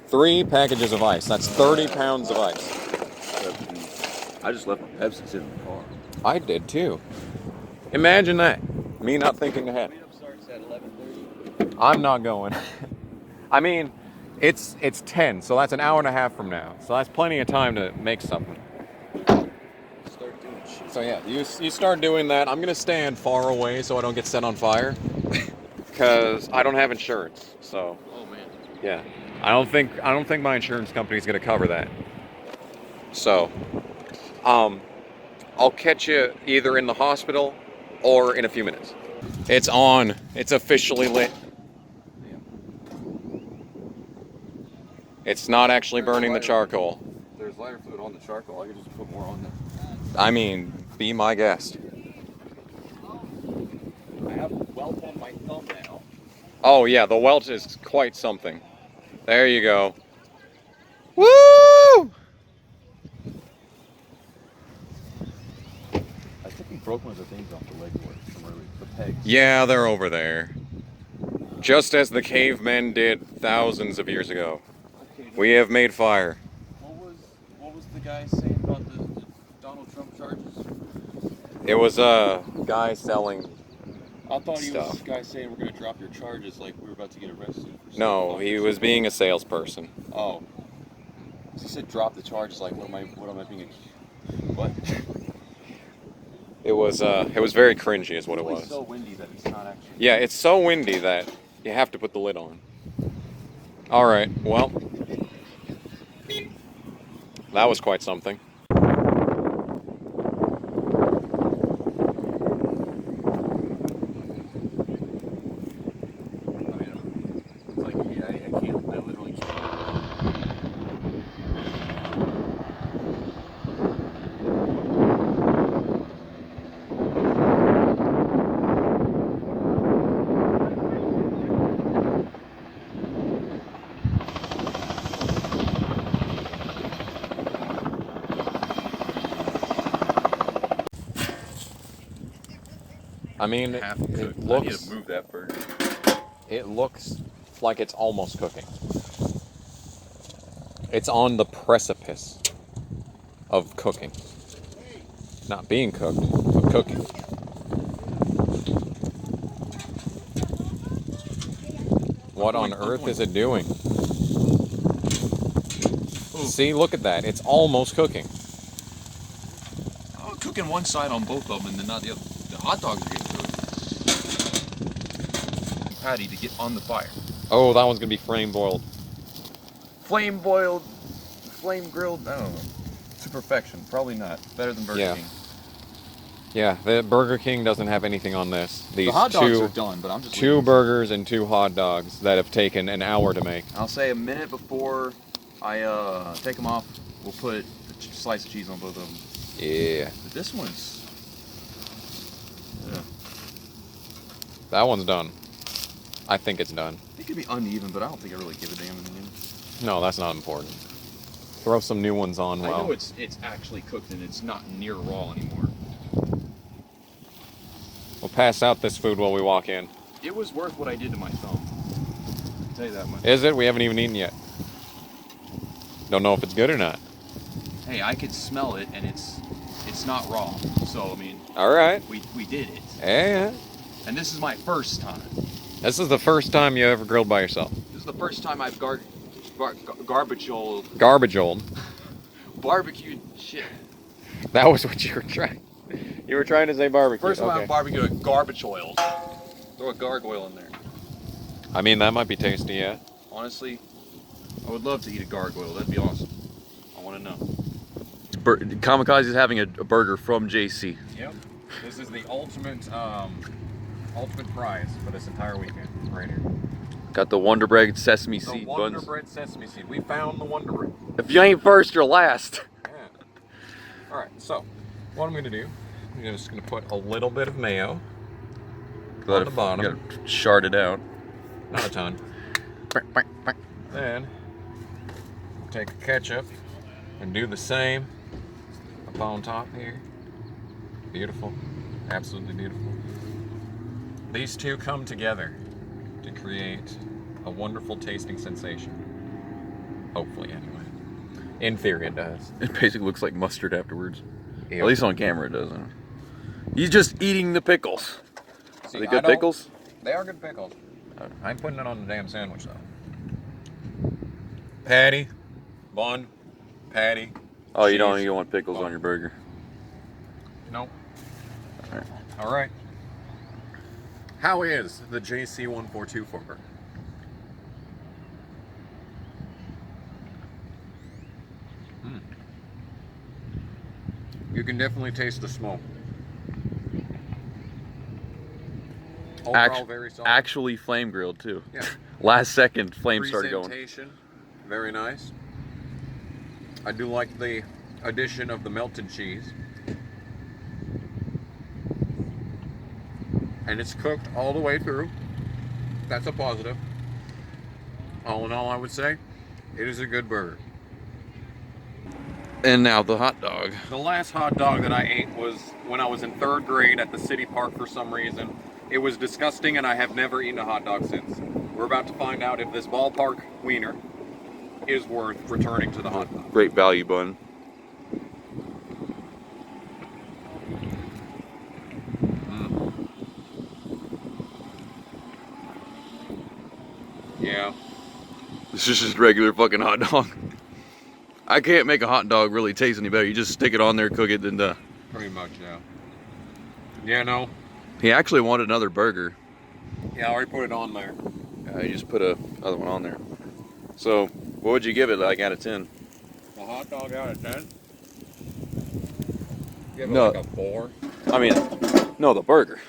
3 packages of ice. That's 30 pounds of ice. I just left my Pepsi sitting in the car. I did too. Imagine that. Me not thinking ahead. Starts at 11:30. I'm not going. I mean, it's 10, so that's an hour and a half from now. So that's plenty of time to make something. Start doing shit. So yeah, you start doing that. I'm gonna stand far away so I don't get set on fire. Because I don't have insurance, so. Oh man. Yeah, I don't think my insurance company's gonna cover that. So, I'll catch you either in the hospital or in a few minutes. It's on. It's officially lit. It's not actually burning the charcoal. There's lighter fluid on the charcoal. I could just put more on there. I mean, be my guest. Oh yeah, the welt is quite something. There you go. Woo! I think he broke one of the things off the legboard from earlier, the pegs. Yeah, they're over there. Just as the cavemen did thousands of years ago. Okay, We have made fire. What was the guy saying about the Donald Trump charges? It was a guy selling I thought he stuff. was the guy saying we're gonna drop your charges like we were about to get arrested. No, he was being a salesperson. Oh. He said drop the charges like what am I being what? It was very cringy is what it was. It's so windy that it's not actually. Yeah, it's so windy that you have to put the lid on. All right, well, that was quite something. I mean, it looks. I need to move that burger. It looks like it's almost cooking. It's on the precipice of cooking. Not being cooked, but cooking. What on earth is it doing? See, look at that. It's almost cooking. Oh, cooking one side on both of them and then not the other. The hot dogs are getting cooked. Patty to get on the fire. Oh, that one's gonna be flame boiled. Flame boiled, flame grilled, I don't know. To perfection. Probably not. Better than Burger King. Yeah, the Burger King doesn't have anything on this. These the hot dogs are done, but I'm just two burgers and 2 hot dogs that have taken an hour to make. I'll say a minute before I take them off, we'll put a slice of cheese on both of them. Yeah. But this one's... Yeah. That one's done. I think it's done. It could be uneven, but I don't think I really give a damn in the end. No, that's not important. Throw some new ones on. I know it's actually cooked and it's not near raw anymore. We'll pass out this food while we walk in. It was worth what I did to my thumb. I'll tell you that much. Is it? We haven't even eaten yet. Don't know if it's good or not. Hey, I could smell it and it's not raw. So I mean, all right. We did it. Yeah. And this is my first time. This is the first time you ever grilled by yourself. This is the first time I've garbage-oled. Garbage-oled. Barbecued shit. That was what you were trying. You were trying to say barbecue. First time I've barbecued garbage oil. Throw a gargoyle in there. I mean, that might be tasty, yeah. Honestly, I would love to eat a gargoyle. That'd be awesome. I want to know. Kamikaze is having a burger from JC. Yep. This is the ultimate prize for this entire weekend, right here. Got the Wonder Bread sesame seed buns. Wonder Bread sesame seed. We found the Wonder Bread. If you ain't first, you're last. Yeah. All right. So, what I'm going to do, I'm just going to put a little bit of mayo on the bottom. You gotta shard it out. Not a ton. Then take a ketchup and do the same up on top here. Beautiful. Absolutely beautiful. These two come together to create a wonderful tasting sensation. Hopefully, anyway. In theory, it does. It basically looks like mustard afterwards. Ew. At least on camera, it doesn't. He's just eating the pickles. See, Are they good pickles? They are good pickles. I'm putting it on the damn sandwich, though. Patty, bun, patty. Oh, you don't want pickles on your burger? Nope. All right. All right. How is the JC142 You can definitely taste the smoke. Overall, very solid. Actually flame grilled too. Yeah. Last second flame started going. Presentation, very nice. I do like the addition of the melted cheese. And it's cooked all the way through. that's a positive. All in all, I would say it is a good burger. And now the hot dog. The last hot dog that I ate was when I was in 3rd grade at the city park for some reason. It was disgusting and I have never eaten a hot dog since. We're about to find out if this ballpark wiener is worth returning to the hot dog. Great value bun. Yeah. This is just regular fucking hot dog. I can't make a hot dog really taste any better. You just stick it on there, cook it, and Pretty much, yeah. Yeah, no. He actually wanted another burger. Yeah, I already put it on there. You just put another one on there. So, what would you give it, like, out of 10? A hot dog out of 10? Give it No. like a 4. I mean, no, the burger.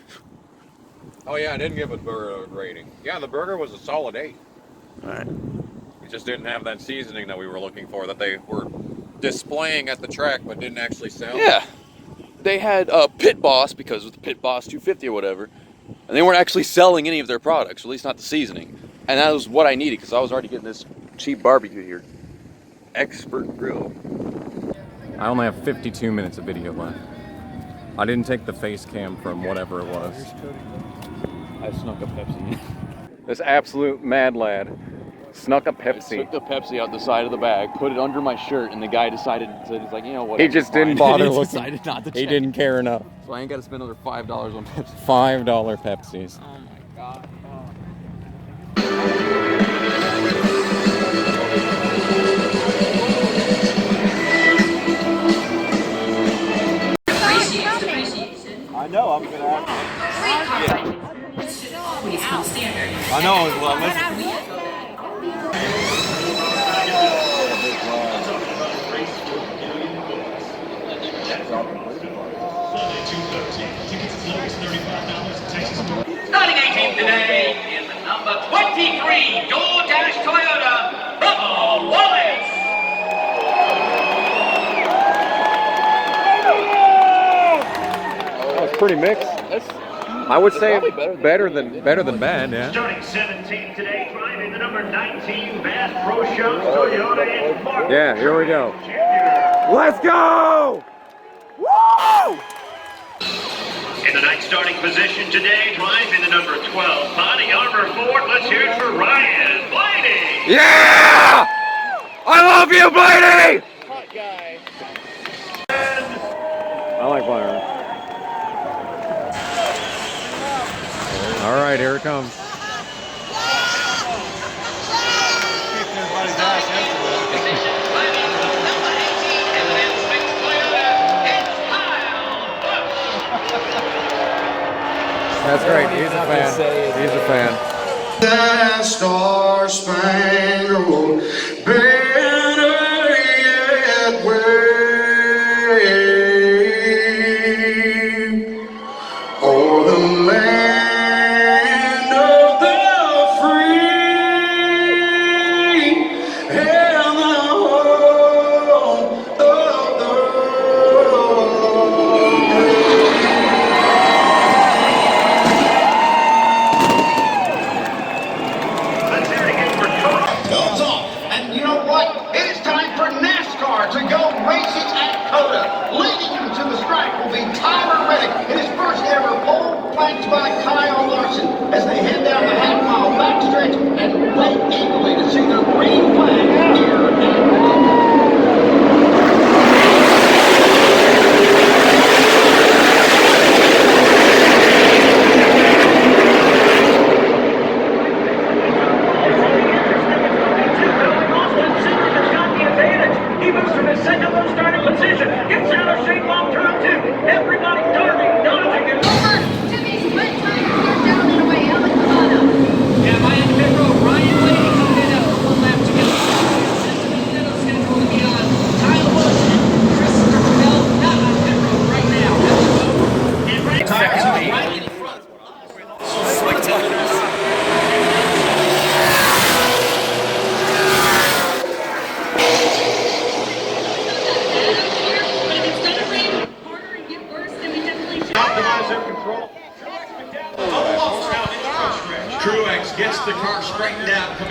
Oh yeah, I didn't give it a burger rating. Yeah, the burger was a solid 8. Alright. It just didn't have that seasoning that we were looking for, that they were displaying at the track but didn't actually sell. Yeah. They had Pit Boss, because it was the Pit Boss 250 or whatever, and they weren't actually selling any of their products, or at least not the seasoning. And that was what I needed, because I was already getting this cheap barbecue here. Expert Grill. I only have 52 minutes of video left. I didn't take the face cam from whatever it was. I snuck a Pepsi. This absolute mad lad snuck a Pepsi. I took the Pepsi out the side of the bag, put it under my shirt, and the guy decided, he's like, you know what? He just didn't bother looking. Decided not to check. He didn't care enough. So I ain't got to spend another $5 on Pepsi. $5 Pepsis. Oh my god. I know, I'm gonna have I know, well, Starting 18th today is the number 23 DoorDash Toyota, Bubba Wallace. That was pretty mixed. I would say better than bad, yeah. Starting 17th today, driving the number 19 Bass Pro Shops Toyota in Martin. Yeah, here we go. Let's go! Woo! In the ninth starting position today, driving the number 12 Body Armor Ford. Let's hear it for Ryan Blaney. Yeah! I love you, Blaney! Hot guy. I like Byron. All right, here it comes. That's great. He's a fan. He's a fan. That Star Spangled Banner yet wave o'er the land of the free and the home of the Let's hear it again for Coach.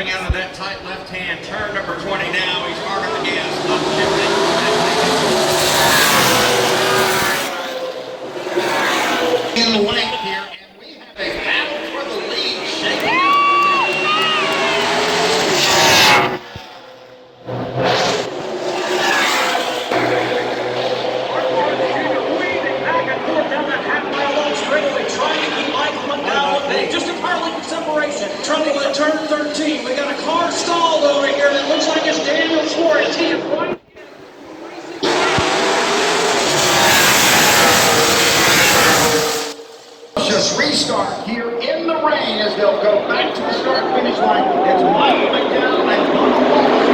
coming out of that tight left hand. Turn number 20 now. He's hard on the gas. Upshifting. In the lane here, and we have a battle for the lead shaking up. Just a car length separation. Trouble at turn 13. We got a car stalled over here that looks like it's Daniel Suarez. He is right. Just restart here in the rain as they'll go back to the start-finish line. It's Michael McDowell and Bubba Wallace.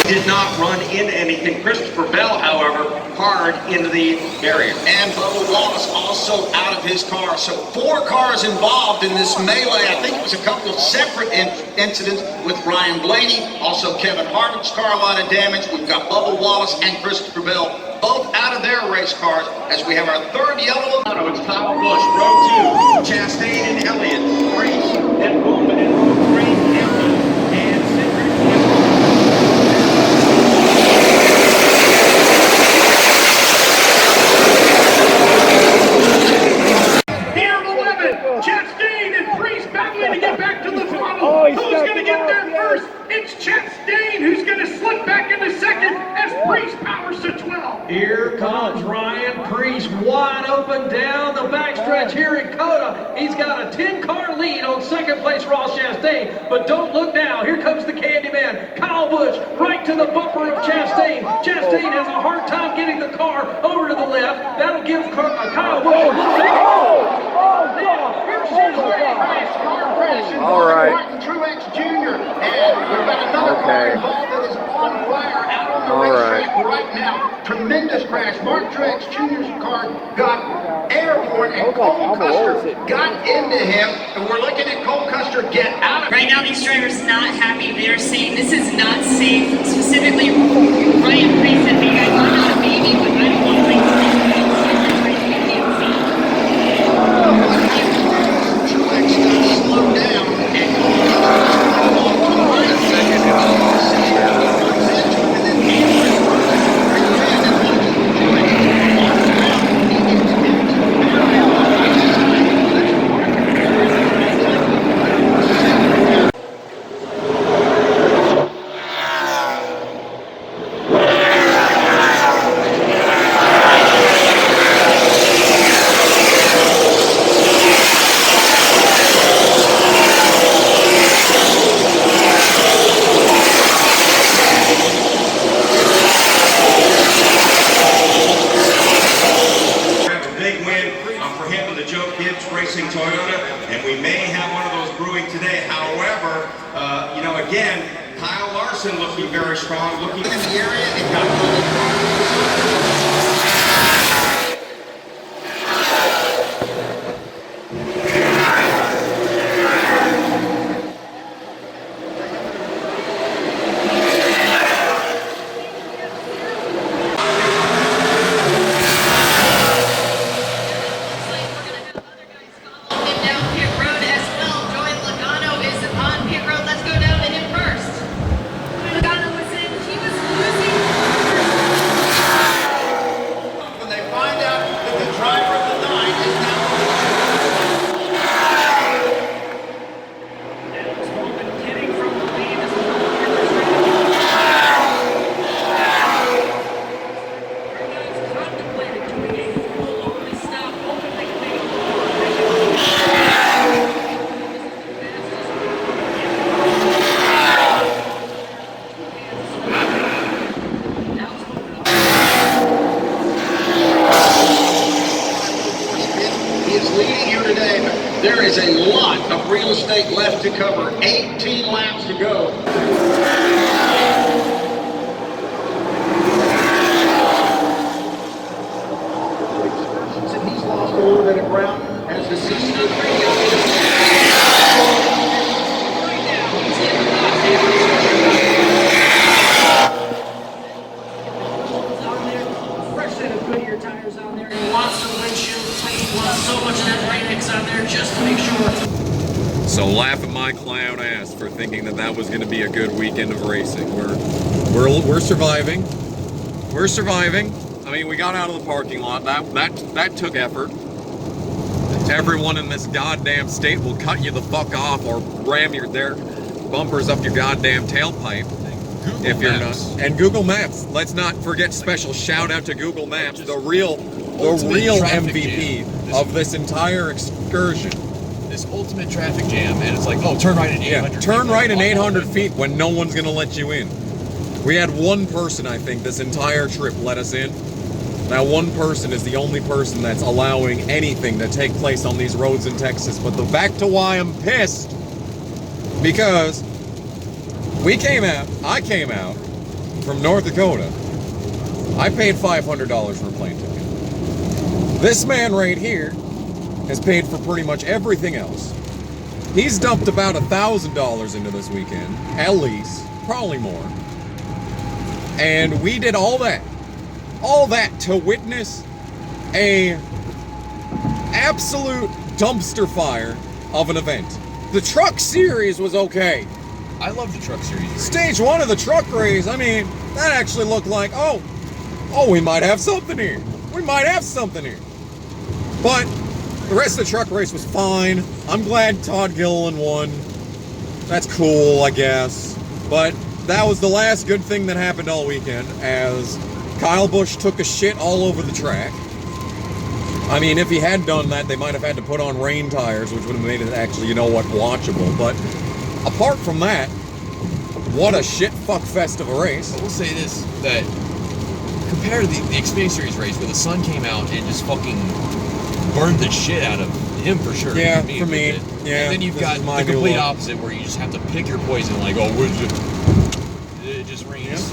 Did not run into anything. Christopher Bell, however, hard into the barrier. And Bubba Wallace also out of his car. So 4 cars involved in this melee. I think it was a couple of separate incidents with Ryan Blaney. Also Kevin Harvick's car, a lot of damage. We've got Bubba Wallace and Christopher Bell both out of their race cars as we have our third yellow. It's Kyle Busch, row 2, Chastain and Elliott, Reese and Bowman in row 3, Elliott and Cedric. Here at 11, Chastain and Priest battling to get back to the throttle. Who's going to get there first? It's Chastain who's going to slip back into second as Priest powers to 12. Here comes Ryan Priest wide open down the backstretch here in COTA. He's got a 10-car lead on second place Ross Chastain. But don't look now. Here comes the Candyman, Kyle Busch, right to the bumper of Chastain. Chastain has a hard time getting the car over to the left. That'll give Kyle Busch a little bit. All right. Martin Truex Jr. And we've got another car involved that is on fire out on the racetrack right now. Tremendous crash. Martin Truex Jr.'s car got airborne and Cole Custer got into him. And we're looking at Cole Custer get out of Right now, these drivers are not happy. They are saying this is not safe. Specifically, Ryan Priest said, hey guys, I'm not a baby, but I don't want to like Truex does slow down and Cole Custer off to the right. Toyota, and we may have one of those brewing today. However, you know, again, Kyle Larson looking very strong, looking in the area and got There is a lot of real estate left to cover. 18 laps to go. And he's lost a little bit of ground as the good of your tires on there. He wants the windshield clean. He wants so much of that Rain-X on there just to make sure. So laugh at my clown ass for thinking that that was going to be a good weekend of racing. We're surviving. We're surviving. I mean, we got out of the parking lot. That took effort. Everyone in this goddamn state will cut you the fuck off or ram their bumpers up your goddamn tailpipe. If you're not. And Google Maps. Let's not forget special shout out to Google Maps, the real MVP of this entire excursion. This ultimate traffic jam, and it's like, oh, turn right in 800 feet. Turn right in 800 feet when no one's gonna let you in. We had one person, I think, this entire trip let us in. That one person is the only person that's allowing anything to take place on these roads in Texas. But back to why I'm pissed, because I came out from North Dakota. I paid $500 for a plane ticket. This man right here has paid for pretty much everything else. He's dumped about $1,000 into this weekend, at least, probably more. And we did all that to witness a absolute dumpster fire of an event. The truck series was okay. I love the truck series. Stage 1 of the truck race, I mean, that actually looked like, oh, we might have something here. We might have something here. But the rest of the truck race was fine. I'm glad Todd Gilliland won. That's cool, I guess. But that was the last good thing that happened all weekend, as Kyle Busch took a shit all over the track. I mean, if he had done that, they might have had to put on rain tires, which would have made it actually, you know what, watchable. But apart from that, what a shit fuck fest of a race. I will say this, that compared to the Xfinity Series race where the sun came out and just fucking burned the shit out of him for sure. Yeah, for me. Yeah. And then you've got the complete opposite where you just have to pick your poison, like, oh, it just rains.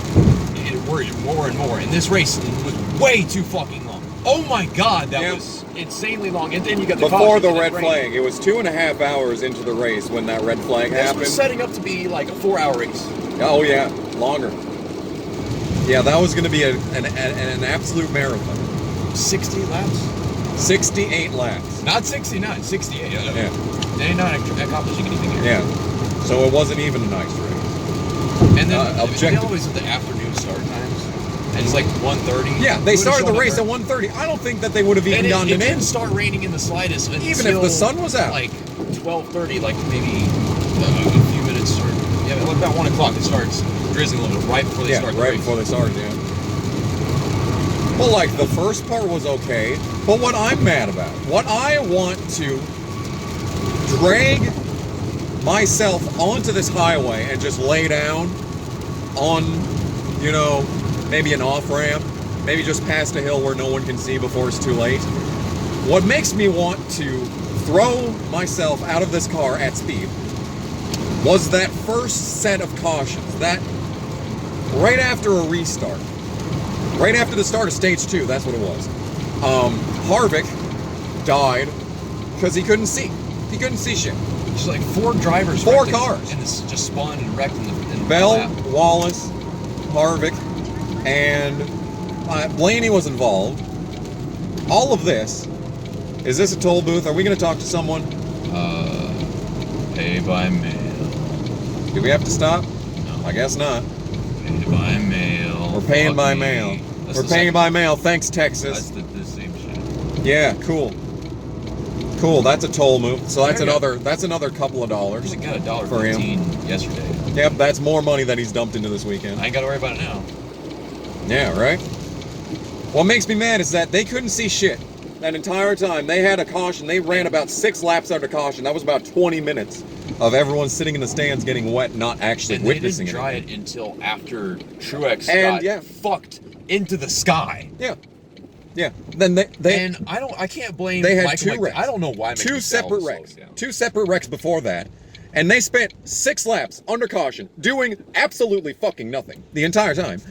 It worries more and more. And this race was way too fucking long. Oh my god, that was insanely long. And then you got the before the red flag. It was 2.5 hours into the race when that red flag happened. This was setting up to be like a 4-hour race. Oh yeah, longer. Yeah, that was going to be an absolute marathon. 60 laps? 68 laps. Not 69, 68. Yeah. They're not accomplishing anything here. Yeah. So it wasn't even a nice race. And then they always have the afternoon start times. And it's like 1:30. Yeah, they started the race at 1:30. I don't think that they would have even gone in. It didn't start raining in the slightest until even if the sun was out. Like 12:30, like maybe a few minutes or about 1 o'clock. It starts drizzling a little bit right before they start. Right before they started. Yeah. Well, like the first part was okay, but what I'm mad about, what I want to drag myself onto this highway and just lay down on, you know, maybe an off-ramp, maybe just past a hill where no one can see before it's too late. What makes me want to throw myself out of this car at speed was that first set of cautions, that right after a restart, right after the start of stage 2, that's what it was. Harvick died because he couldn't see. He couldn't see shit. It's like 4 drivers. 4 cars. And it's just spawned and wrecked in the Bell, lap. Wallace, Harvick, and Blaney was involved. All of this. Is this a toll booth? Are we going to talk to someone? Pay by mail. Do we have to stop? No. I guess not. Pay by mail. We're paying by mail. We're paying by mail. Thanks, Texas. That's the same shit. Yeah, cool. Cool, that's a toll move. So that's another couple of dollars. He got $1.15 for him yesterday. Yep, that's more money that he's dumped into this weekend. I ain't got to worry about it now. Yeah, right? What makes me mad is that they couldn't see shit that entire time. They had a caution. They ran about 6 laps under caution. That was about 20 minutes of everyone sitting in the stands getting wet, not actually witnessing it. And they didn't try it until after Truex got fucked into the sky. Yeah. Yeah. Then they and I can't blame. They had Michael 2 wrecks. I don't know why. 2 separate wrecks. 2 separate wrecks before that, and they spent 6 laps under caution, doing absolutely fucking nothing the entire time.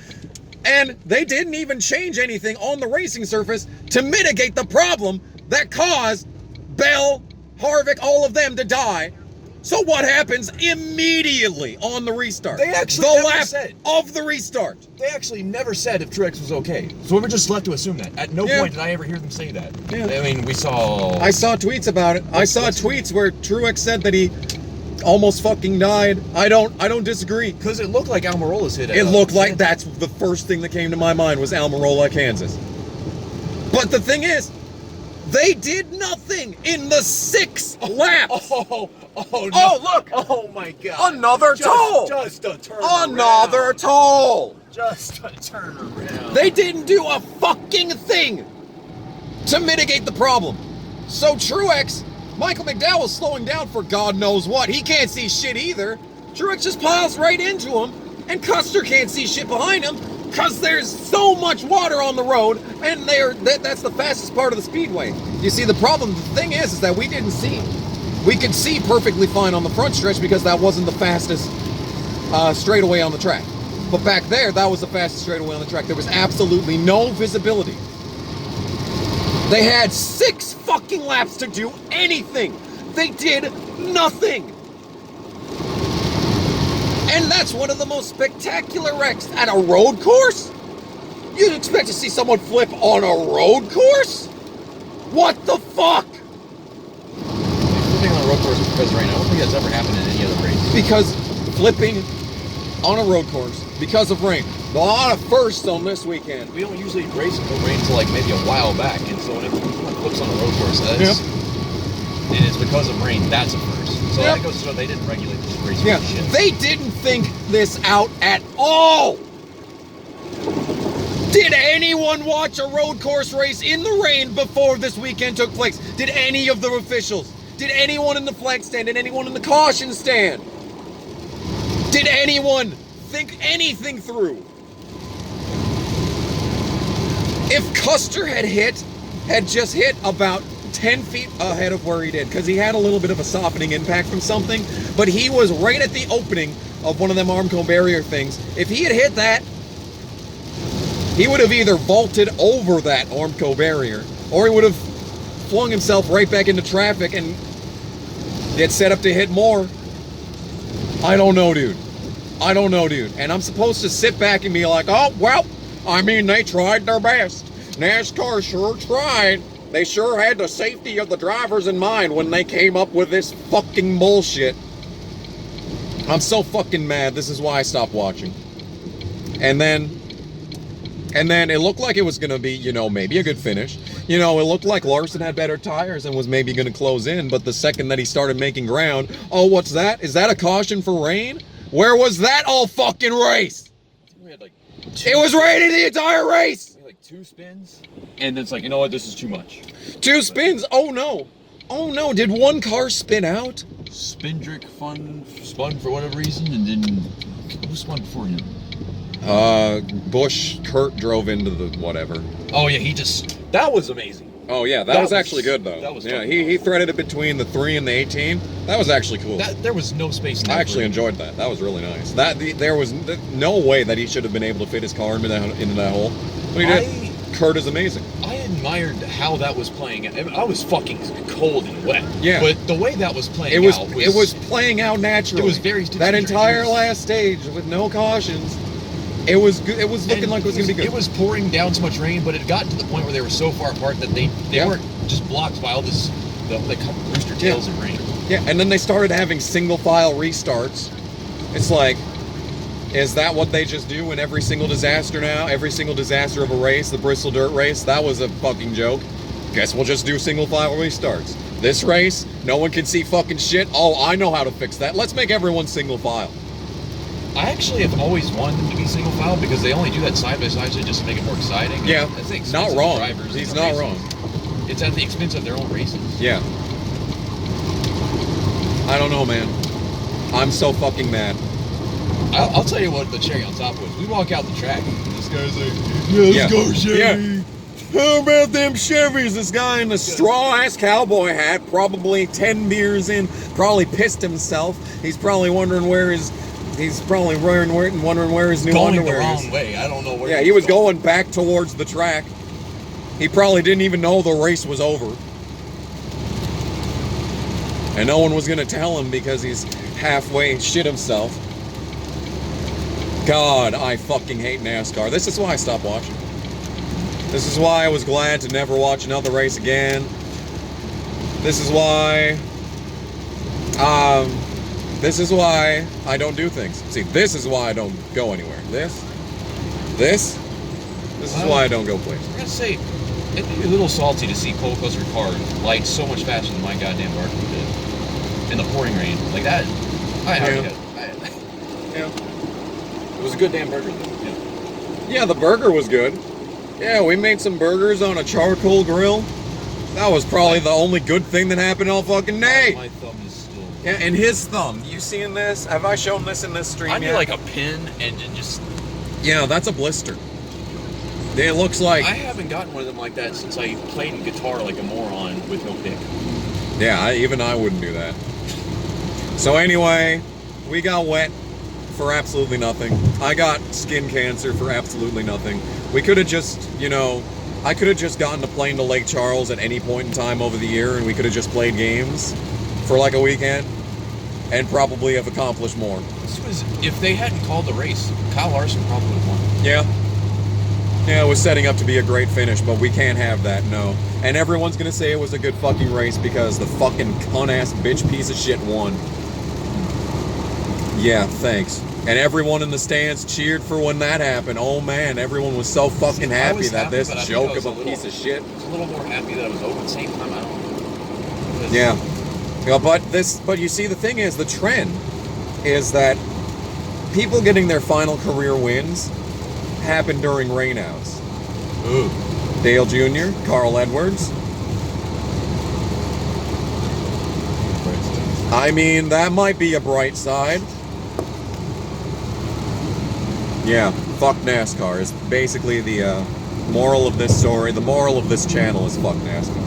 And they didn't even change anything on the racing surface to mitigate the problem that caused Bell, Harvick, all of them to die So what happens immediately on the restart? They actually the never lap said. of the restart. They actually never said if Truex was okay. So we're just left to assume that. At no point did I ever hear them say that. Yeah. I mean, we saw... I saw tweets about it. I saw tweets where Truex said that he almost fucking died. I don't disagree. Because it looked like Almirola's hit. It looked like that's the first thing that came to my mind was Almirola, Kansas. But the thing is, they did nothing in the 6 laps. Oh, no. Oh, look. Oh, my God. Another toll. Just a turn Another around. toll. Just a turn around. They didn't do a fucking thing to mitigate the problem. So Truex, Michael McDowell's slowing down for God knows what. He can't see shit either. Truex just piles right into him, and Custer can't see shit behind him because there's so much water on the road, and that's the fastest part of the speedway. You see, the problem, the thing is that we didn't see. We could see perfectly fine on the front stretch because that wasn't the fastest straightaway on the track. But back there, that was the fastest straightaway on the track. There was absolutely no visibility. They had 6 fucking laps to do anything. They did nothing. And that's one of the most spectacular wrecks at a road course? You'd expect to see someone flip on a road course? What the fuck? Flipping on a road course because right now, I don't think that's ever happened in any other race. Because flipping on a road course because of rain. A lot of firsts on this weekend. We don't usually race until rain until like maybe a while back, and so if someone flips on a road course, and it's because of rain, that's a first. So that goes to show they didn't regulate this race. Yeah, they didn't think this out at all. Did anyone watch a road course race in the rain before this weekend took place? Did any of the officials? Did anyone in the flag stand? Did anyone in the caution stand? Did anyone think anything through? If Custer had just hit about 10 feet ahead of where he did, because he had a little bit of a softening impact from something, but he was right at the opening of one of them Armco barrier things. If he had hit that, he would have either vaulted over that Armco barrier, or he would have flung himself right back into traffic and get set up to hit more. I don't know, dude. I don't know, dude. And I'm supposed to sit back and be like, oh, well, I mean, they tried their best. NASCAR sure tried. They sure had the safety of the drivers in mind when they came up with this fucking bullshit. I'm so fucking mad. This is why I stopped watching. And then it looked like it was going to be, you know, maybe a good finish. You know, it looked like Larson had better tires and was maybe going to close in. But the second that he started making ground, oh, what's that? Is that a caution for rain? Where was that all fucking race? We had like it was raining the entire race. We had like 2 spins, and it's like, you know what? This is too much. 2 spins. Oh no. Oh no. Did one car spin out? Spindrick spun for whatever reason, and then who spun before him? Bush Kurt drove into the whatever. Oh yeah, that was amazing. Oh yeah, that was actually good though. That was he threaded it between the 3 and the 18. That was actually cool. There was no space in that. I actually enjoyed that. That was really nice. There was no way that he should have been able to fit his car into that hole. But he did. Kurt is amazing. I admired how that was playing. I was fucking cold and wet. Yeah. But the way that was playing it was playing out naturally. It was very that entire last stage with no cautions. It was good. It was looking like it was going to be good. It was pouring down so much rain, but it got to the point where they were so far apart that they weren't just blocked by all this the rooster tails of rain. Yeah, and then they started having single file restarts. It's like, is that what they just do in every single disaster now? Every single disaster of a race, the Bristol Dirt Race, that was a fucking joke. Guess we'll just do single file restarts. This race, no one can see fucking shit. Oh, I know how to fix that. Let's make everyone single file. I actually have always wanted them to be single file because they only do that side by side just to make it more exciting. Yeah, that's not wrong. He's not wrong. It's at the expense of their own races. Yeah. I don't know, man. I'm so fucking mad. I'll tell you what the cherry on top was. We walk out the track and this guy's like, yeah, let's go, Chevy. Yeah. How about them Chevys? This guy in the straw-ass cowboy hat, probably 10 beers in, probably pissed himself. He's probably wondering where his... He's probably wondering where his new underwear is. Going the wrong way. I don't know where. Yeah, he was going back towards the track. He probably didn't even know the race was over. And no one was gonna tell him because he's halfway shit himself. God, I fucking hate NASCAR. This is why I stopped watching. This is why I was glad to never watch another race again. This is why I don't do things. See, this is why I don't go anywhere. This is why I don't go places. I'm gonna say, it'd be a little salty to see Cole Custer car light so much faster than my goddamn barbecue did in the pouring rain. Like that. Yeah. It was a good damn burger though. Yeah, the burger was good. Yeah, we made some burgers on a charcoal grill. That was probably the only good thing that happened all fucking day. My thumb is still. Yeah, and his thumb. You seeing this? Have I shown this in this stream I yet? need like a pin and just. Yeah, that's a blister. It looks like. I haven't gotten one of them like that since I played guitar like a moron with no pick. Yeah, even I wouldn't do that. So anyway, we got wet for absolutely nothing. I got skin cancer for absolutely nothing. We could have just, I could have just gotten a plane to Lake Charles at any point in time over the year and we could have just played games for like a weekend and probably have accomplished more. This was, if they hadn't called the race, Kyle Larson probably would have won. Yeah. Yeah, it was setting up to be a great finish, but we can't have that, no. And everyone's gonna say it was a good fucking race because the fucking cunt-ass bitch piece of shit won. Yeah, thanks. And everyone in the stands cheered for when that happened. Oh man, everyone was so fucking happy that this joke of a piece of shit. I was a little more happy that it was over at the same time. I don't know. Yeah. But you see, the thing is, the trend is that people getting their final career wins happen during rainouts. Ooh. Dale Jr., Carl Edwards. I mean, that might be a bright side. Yeah, fuck NASCAR is basically the moral of this story. The moral of this channel is fuck NASCAR.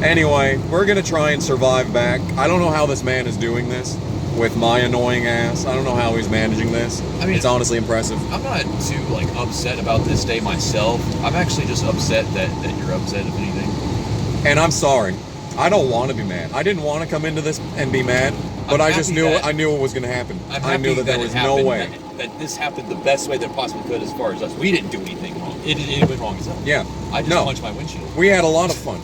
Anyway, we're gonna try and survive back. I don't know how this man is doing this with my annoying ass. I don't know how he's managing this. I mean, it's honestly impressive. I'm not too upset about this day myself. I'm actually just upset that you're upset, if anything. And I'm sorry. I don't want to be mad. I didn't want to come into this and be mad, but I just knew I knew it was going to happen. I knew that there was no way. That this happened the best way that it possibly could as far as us. We didn't do anything wrong. It went wrong as hell. Yeah. I just punched my windshield. We had a lot of fun.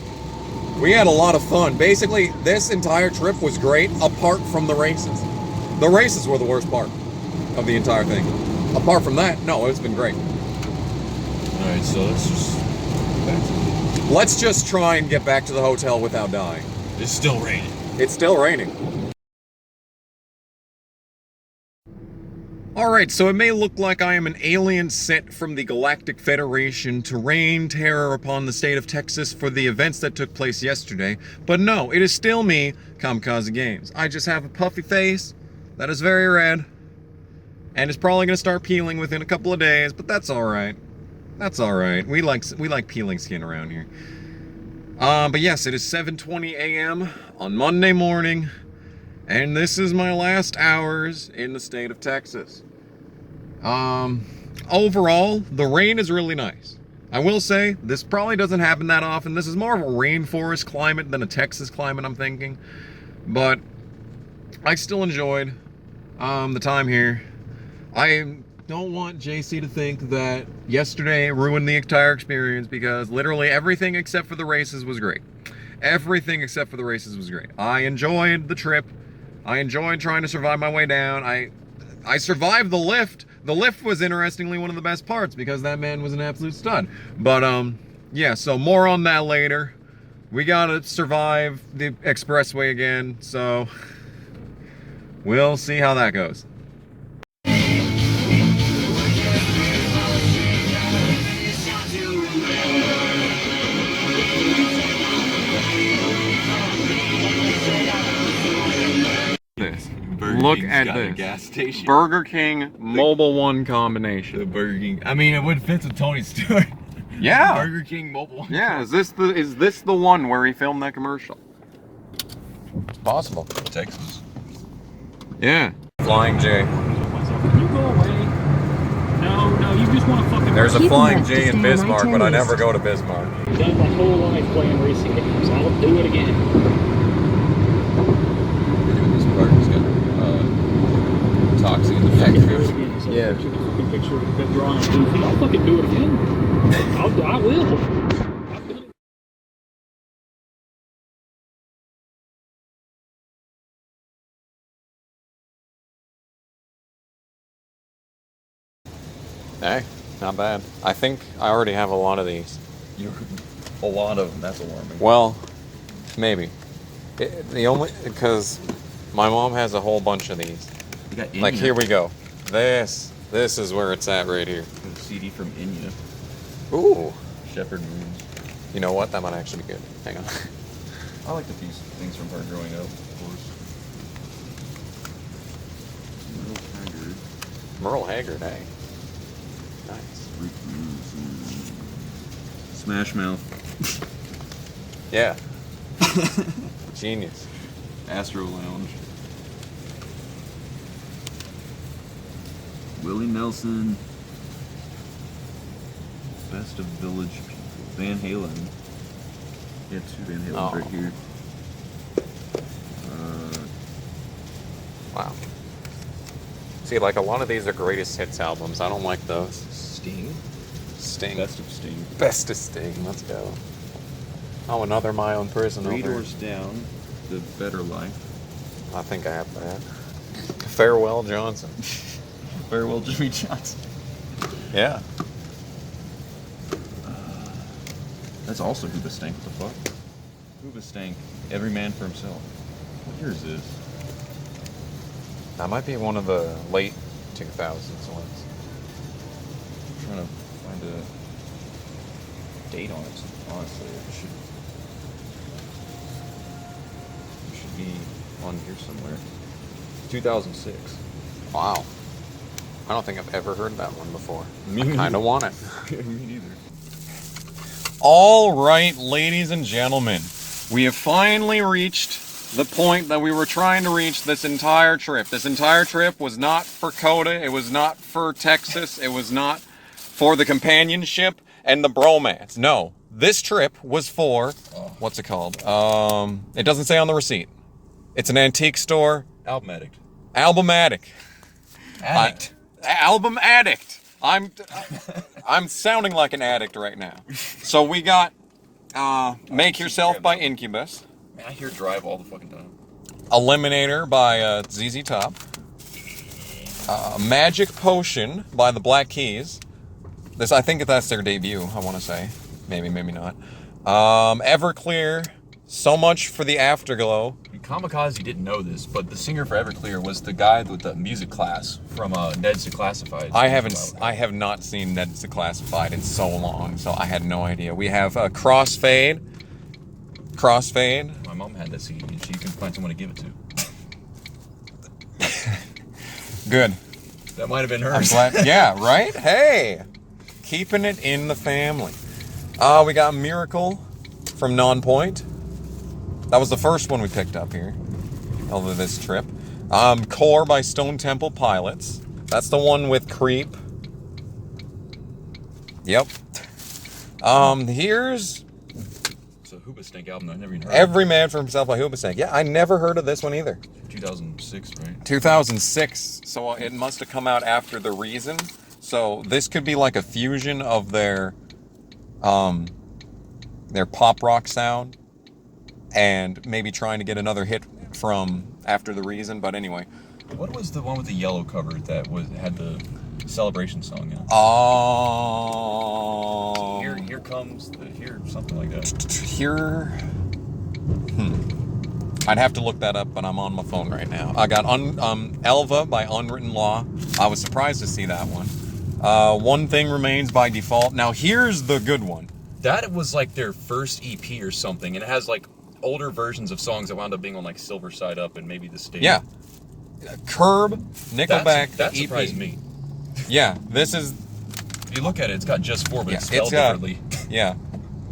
We had a lot of fun. Basically, this entire trip was great apart from the races. The races were the worst part of the entire thing. Apart from that, no, it's been great. Alright, so let's just try and get back to the hotel without dying. It's still raining. It's still raining. Alright, so it may look like I am an alien sent from the Galactic Federation to rain terror upon the state of Texas for the events that took place yesterday, but no, it is still me, Kamikaze Games. I just have a puffy face that is very red, and it's probably going to start peeling within a couple of days, but that's alright. That's alright. We like peeling skin around here. But yes, it is 7:20 a.m. on Monday morning, and this is my last hours in the state of Texas. Overall, the rain is really nice. I will say, this probably doesn't happen that often. This is more of a rainforest climate than a Texas climate, I'm thinking. But I still enjoyed the time here. I don't want JC to think that yesterday ruined the entire experience, because literally everything except for the races was great. Everything except for the races was great. I enjoyed the trip. I enjoyed trying to survive my way down. I survived the lift. The lift was interestingly one of the best parts because that man was an absolute stud. But yeah, so more on that later. We gotta survive the expressway again, so we'll see how that goes. This. Look at this. Gas station. Burger King Mobile One combination. The Burger King. I mean, it would fit with Tony Stewart. Yeah. Burger King Mobile One. Yeah. Is this the one where he filmed that commercial? It's possible. Texas. Yeah. Flying J. Can you go away? No, you just want to fucking... There's a Flying J in Bismarck, but I never go to Bismarck. I've done my whole life playing racing games. I'll do it again. collapsing in the background. Yeah. Picture of the drawing goofy. I'll fucking do it again. I will. Hey, not bad. I think I already have a lot of these. A lot of them. That's alarming. Well, maybe. Because my mom has a whole bunch of these. You got like, Inya. here we go. This is where it's at right here. A CD from Inya. Ooh. Shepherd Moon. You know what? That might actually be good. Hang on. I like a few things from her growing up, of course. Merle Haggard, eh? Nice. Smash Mouth. Yeah. Genius. Astro Lounge. Willie Nelson. Best of Village People. Van Halen. Yeah, 2 Van Halens right here. Wow. See, like, a lot of these are greatest hits albums. I don't like those. Sting. Best of Sting. Best of Sting. Let's go. Oh, another My Own Prison. 3 Doors Down. The Better Life. I think I have that. Farewell Johnson. Farewell Jimmy Johnson. Yeah. That's also Hoobastank. What the fuck? Hoobastank. Every Man for Himself. What year is this? That might be one of the late 2000s ones. I'm trying to find a date on it, honestly. It should be on here somewhere. 2006. Wow. I don't think I've ever heard that one before. Me I kind of want it. Me neither. All right, ladies and gentlemen, we have finally reached the point that we were trying to reach this entire trip. This entire trip was not for COTA, it was not for Texas, it was not for the companionship and the bromance. No, this trip was for, what's it called? It doesn't say on the receipt. It's an antique store. Album Addict. Album Addict. Addict. Album Addict. I'm sounding like an addict right now. So we got Make Yourself by Incubus. Man, I hear Drive all the fucking time. Eliminator by ZZ Top. Magic Potion by the Black Keys. I think that's their debut, I want to say. Maybe, maybe not. Everclear, So Much for the Afterglow. Kamikaze didn't know this, but the singer for Everclear was the guy with the music class from Ned's Declassified. I have not seen Ned's Declassified in so long, so I had no idea. We have Crossfade. My mom had that CD, and she couldn't find someone to give it to. Good. That might have been hers. I'm glad. Yeah, right? Hey! Keeping it in the family. We got Miracle from Nonpoint. That was the first one we picked up here over this trip. Core by Stone Temple Pilots. That's the one with Creep. Yep. Here's... It's a Hoobastank album I never even heard Every Man for Himself by Hoobastank. Yeah, I never heard of this one either. 2006, right? 2006. So it must have come out after The Reason. So this could be like a fusion of their pop rock sound and maybe trying to get another hit from After the Reason. But anyway. What was the one with the yellow cover that had the celebration song in it? Here comes something like that. I'd have to look that up, but I'm on my phone right now. I got Elva by Unwritten Law. I was surprised to see that one. One Thing Remains by Default. Now here's the good one. That was like their first EP or something, and it has like older versions of songs that wound up being on like Silver Side Up and maybe The State. Yeah. Curb, Nickelback, that EP. surprised me. Yeah, this is... If you look at it, it's got Just For, but it's spelled differently. Yeah,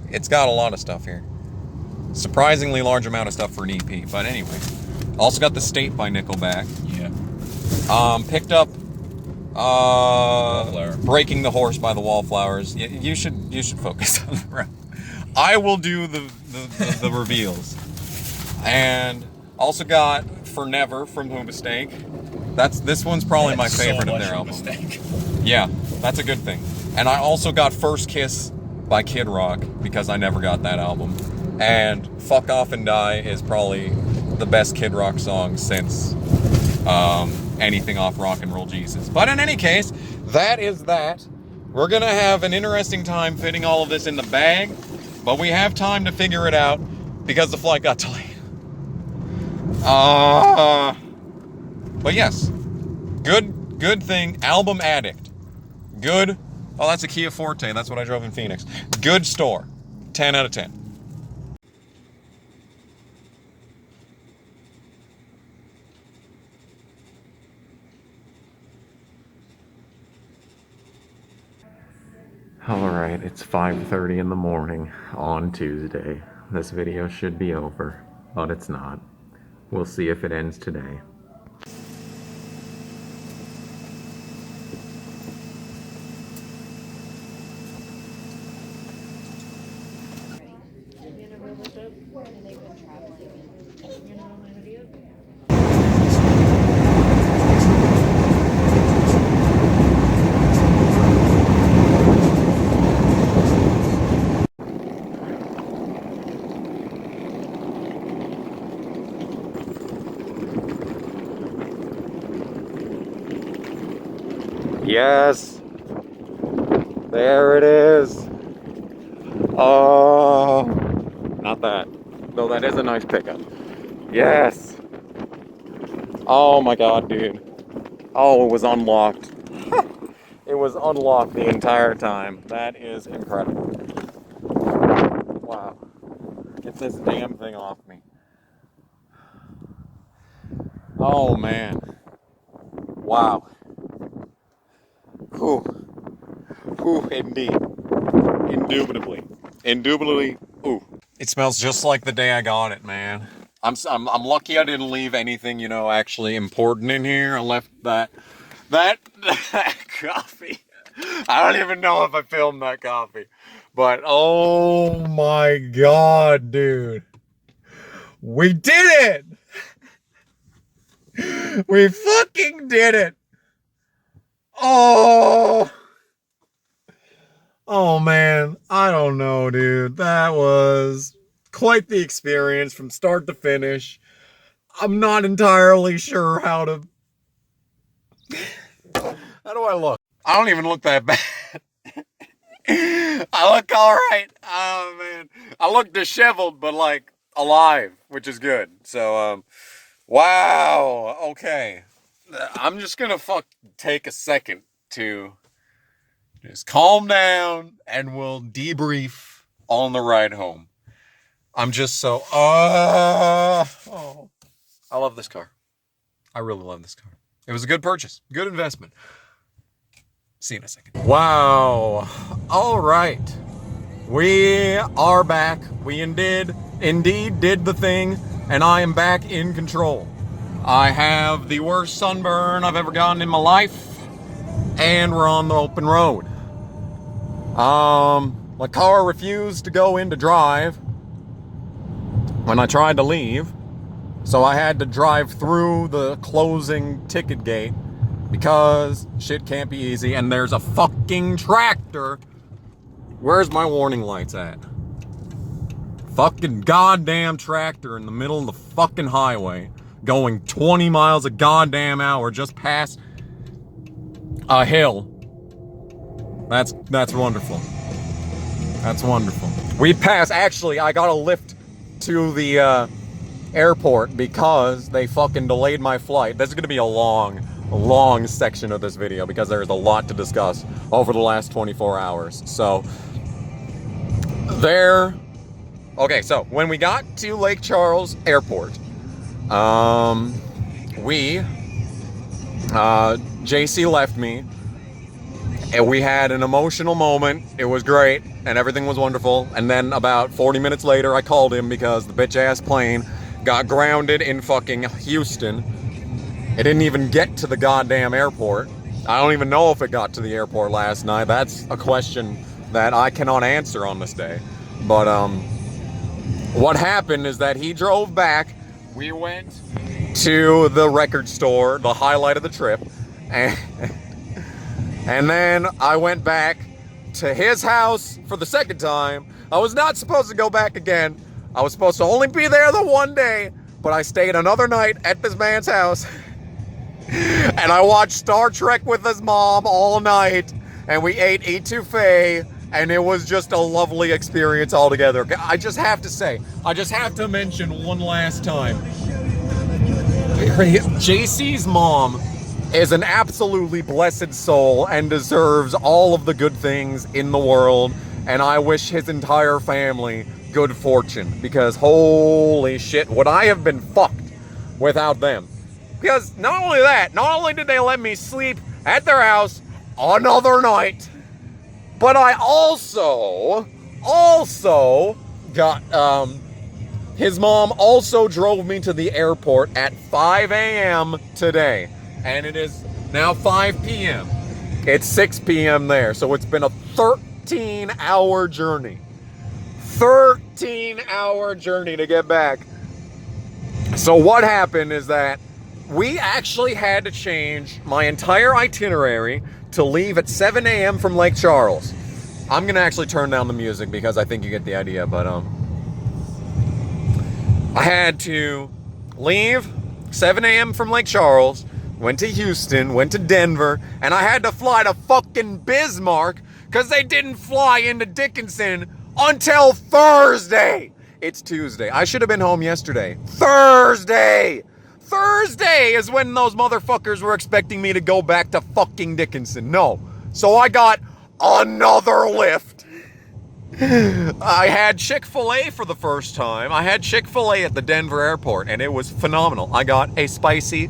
it's got a lot of stuff here. Surprisingly large amount of stuff for an EP, but anyway. Also got The State by Nickelback. Yeah. Picked up Wallflower. Breaking the Horse by the Wallflowers. You should focus on the rest. I will do the reveals. And also got For Never from Hoobastank. This one's probably my favorite of their album. Yeah, that's a good thing. And I also got First Kiss by Kid Rock because I never got that album. And Fuck Off and Die is probably the best Kid Rock song since anything off Rock and Roll Jesus. But in any case, that is that. We're gonna have an interesting time fitting all of this in the bag, but we have time to figure it out because the flight got delayed. But yes, good thing. Album Addict. Good. Oh, that's a Kia Forte. That's what I drove in Phoenix. Good store. 10 out of 10. Alright, it's 5:30 in the morning on Tuesday. This video should be over, but it's not. We'll see if it ends today. Yes, there it is. Oh, not that, though that is a nice pickup. Yes. Oh my God, dude. Oh, it was unlocked. It was unlocked the entire time. That is incredible. Wow. Get this damn thing off me. Oh man. Wow. Whew. Whew, indeed. Indubitably. Indubitably. Ooh. It smells just like the day I got it, man. I'm lucky I didn't leave anything, you know, actually important in here. I left that coffee. I don't even know if I filmed that coffee. But oh my God, dude. We did it! We fucking did it! Oh! Oh man, I don't know, dude. That was quite the experience from start to finish. I'm not entirely sure how do I look? I don't even look that bad. I look alright. Oh man. I look disheveled, but like alive, which is good. So, wow. Okay. I'm just gonna take a second to just calm down and we'll debrief on the ride home. I'm just so, oh. I love this car. I really love this car. It was a good purchase, good investment. See you in a second. Wow. All right. We are back. We indeed did the thing, and I am back in control. I have the worst sunburn I've ever gotten in my life, and we're on the open road. My car refused to go into drive when I tried to leave, so I had to drive through the closing ticket gate because shit can't be easy, and there's a fucking tractor. Where's my warning lights at? Fucking goddamn tractor in the middle of the fucking highway going 20 miles a goddamn hour just past a hill. That's wonderful. That's wonderful. We passed, actually, I got a lift to the airport because they fucking delayed my flight. This is gonna be a long section of this video because there's a lot to discuss over the last 24 hours. So, okay, so when we got to Lake Charles Airport, JC left me, and we had an emotional moment. It was great, and everything was wonderful. And then about 40 minutes later, I called him because the bitch-ass plane got grounded in fucking Houston. It didn't even get to the goddamn airport. I don't even know if it got to the airport last night. That's a question that I cannot answer on this day. But what happened is that he drove back. We went to the record store, the highlight of the trip, and then I went back to his house for the second time. I was not supposed to go back again. I was supposed to only be there the one day, but I stayed another night at this man's house. And I watched Star Trek with his mom all night, and we ate etouffee, and it was just a lovely experience altogether. I just have to say, I just have to mention one last time, JC's mom is an absolutely blessed soul and deserves all of the good things in the world, and I wish his entire family good fortune, because holy shit, would I have been fucked without them. Because not only that, not only did they let me sleep at their house another night, but I also got, his mom also drove me to the airport at 5 a.m. today. And it is now 5 p.m. It's 6 p.m. there. So it's been a 13-hour journey. 13-hour journey to get back. So what happened is that we actually had to change my entire itinerary to leave at 7 a.m. from Lake Charles. I'm gonna actually turn down the music because I think you get the idea, but I had to leave 7 a.m. from Lake Charles, went to Houston, went to Denver, and I had to fly to fucking Bismarck because they didn't fly into Dickinson until Thursday. It's Tuesday. I should have been home yesterday. Thursday is when those motherfuckers were expecting me to go back to fucking Dickinson. No. So I got another lift. I had Chick-fil-A for the first time. I had Chick-fil-A at the Denver airport, and it was phenomenal. I got a spicy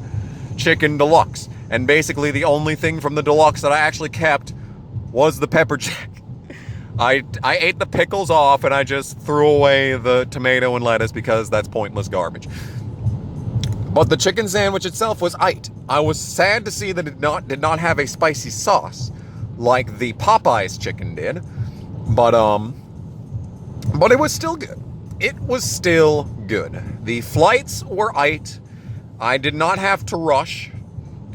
chicken deluxe. And basically the only thing from the deluxe that I actually kept was the pepper jack. I ate the pickles off, and I just threw away the tomato and lettuce because that's pointless garbage. But the chicken sandwich itself was aight. I was sad to see that it did not have a spicy sauce like the Popeyes chicken did. But it was still good. It was still good. The flights were aight. I did not have to rush.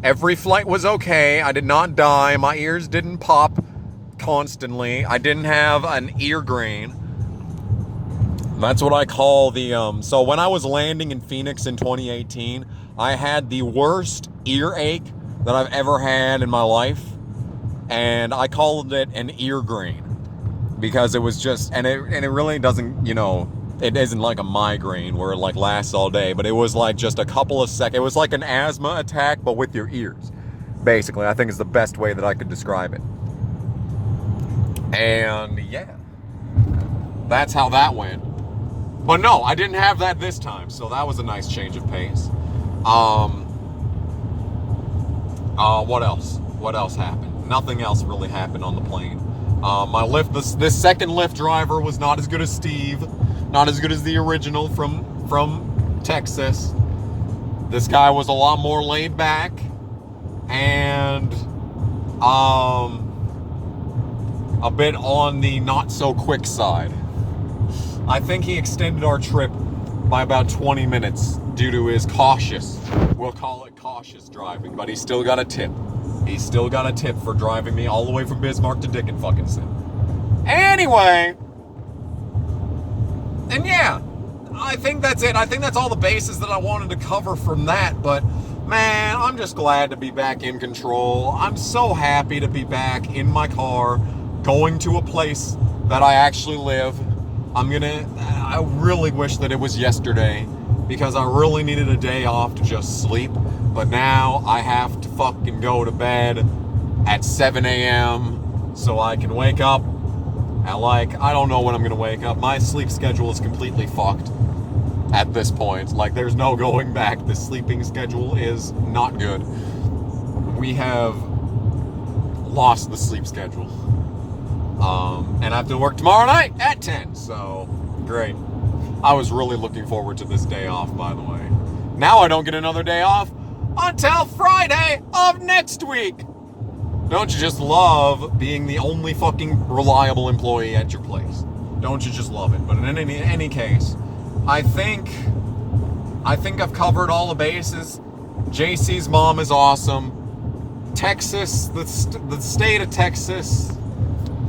Every flight was okay. I did not die. My ears didn't pop constantly. I didn't have an ear grain. That's what I call the, so when I was landing in Phoenix in 2018, I had the worst earache that I've ever had in my life. And I called it an ear grain because it was just, and it really doesn't, you know, it isn't like a migraine where it like lasts all day, but it was like just a couple of seconds. It was like an asthma attack, but with your ears. Basically, I think is the best way that I could describe it. And yeah, that's how that went. But no, I didn't have that this time, so that was a nice change of pace. What else? What else happened? Nothing else really happened on the plane. My lift, this second Lyft driver was not as good as Steve, not as good as the original from Texas. This guy was a lot more laid back, and a bit on the not so quick side. I think he extended our trip by about 20 minutes due to his cautious, we'll call it cautious driving, but he still got a tip. He still got a tip for driving me all the way from Bismarck to Dickinson. Anyway, and yeah, I think that's it. I think that's all the bases that I wanted to cover from that, but man, I'm just glad to be back in control. I'm so happy to be back in my car, going to a place that I actually live. I really wish that it was yesterday because I really needed a day off to just sleep. But now I have to fucking go to bed at 7 a.m. so I can wake up at like, I don't know when I'm gonna wake up. My sleep schedule is completely fucked at this point. Like, there's no going back. The sleeping schedule is not good. We have lost the sleep schedule. And I have to work tomorrow night at 10, so great. I was really looking forward to this day off, by the way. Now I don't get another day off until Friday of next week. Don't you just love being the only fucking reliable employee at your place? Don't you just love it? But in any case, I think I think I've covered all the bases. JC's mom is awesome. Texas, the state of Texas.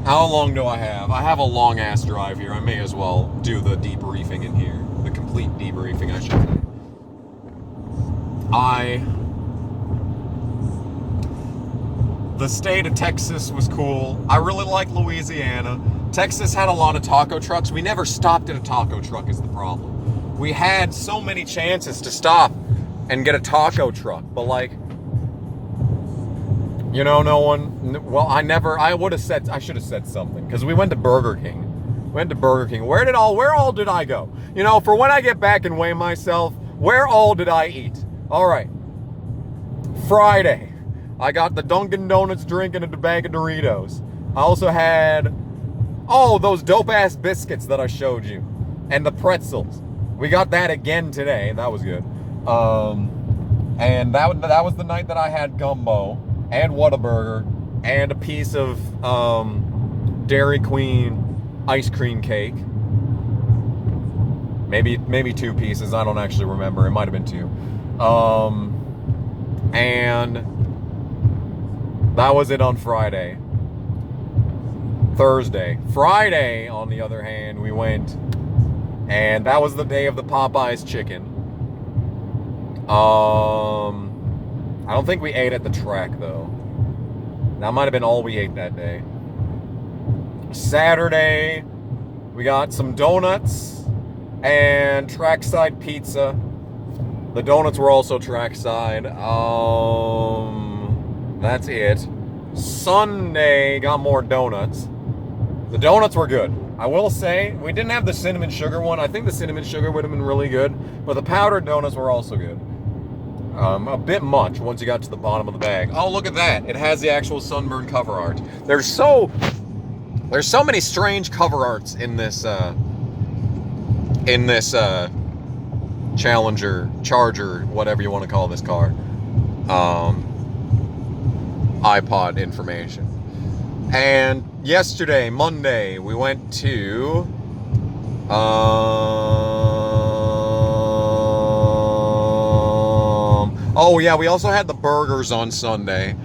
How long do I have? I have a long ass drive here. I may as well do the debriefing in here. The complete debriefing, I should say. The state of Texas was cool. I really like Louisiana. Texas had a lot of taco trucks. We never stopped at a taco truck is the problem. We had so many chances to stop and get a taco truck, but like, you know, no one, well, I should have said something, because we went to Burger King. Where all did I go? You know, for when I get back and weigh myself, where all did I eat? All right. Friday, I got the Dunkin' Donuts drink and a bag of Doritos. I also had, those dope-ass biscuits that I showed you. And the pretzels. We got that again today. That was good. And that was the night that I had gumbo and Whataburger and a piece of Dairy Queen ice cream cake. Maybe 2 pieces. I don't actually remember. It might have been 2. And that was it on Friday. Thursday. Friday, on the other hand, we went, and that was the day of the Popeyes chicken. I don't think we ate at the track, though. That might have been all we ate that day. Saturday, we got some donuts and trackside pizza. The donuts were also trackside. That's it. Sunday, got more donuts. The donuts were good. I will say, we didn't have the cinnamon sugar one. I think the cinnamon sugar would have been really good, but the powdered donuts were also good. A bit much once you got to the bottom of the bag. Oh, look at that. It has the actual sunburn cover art. There's so many strange cover arts in this Challenger, Charger, whatever you want to call this car. iPod information. And yesterday, Monday, we went to oh yeah, we also had the burgers on Sunday.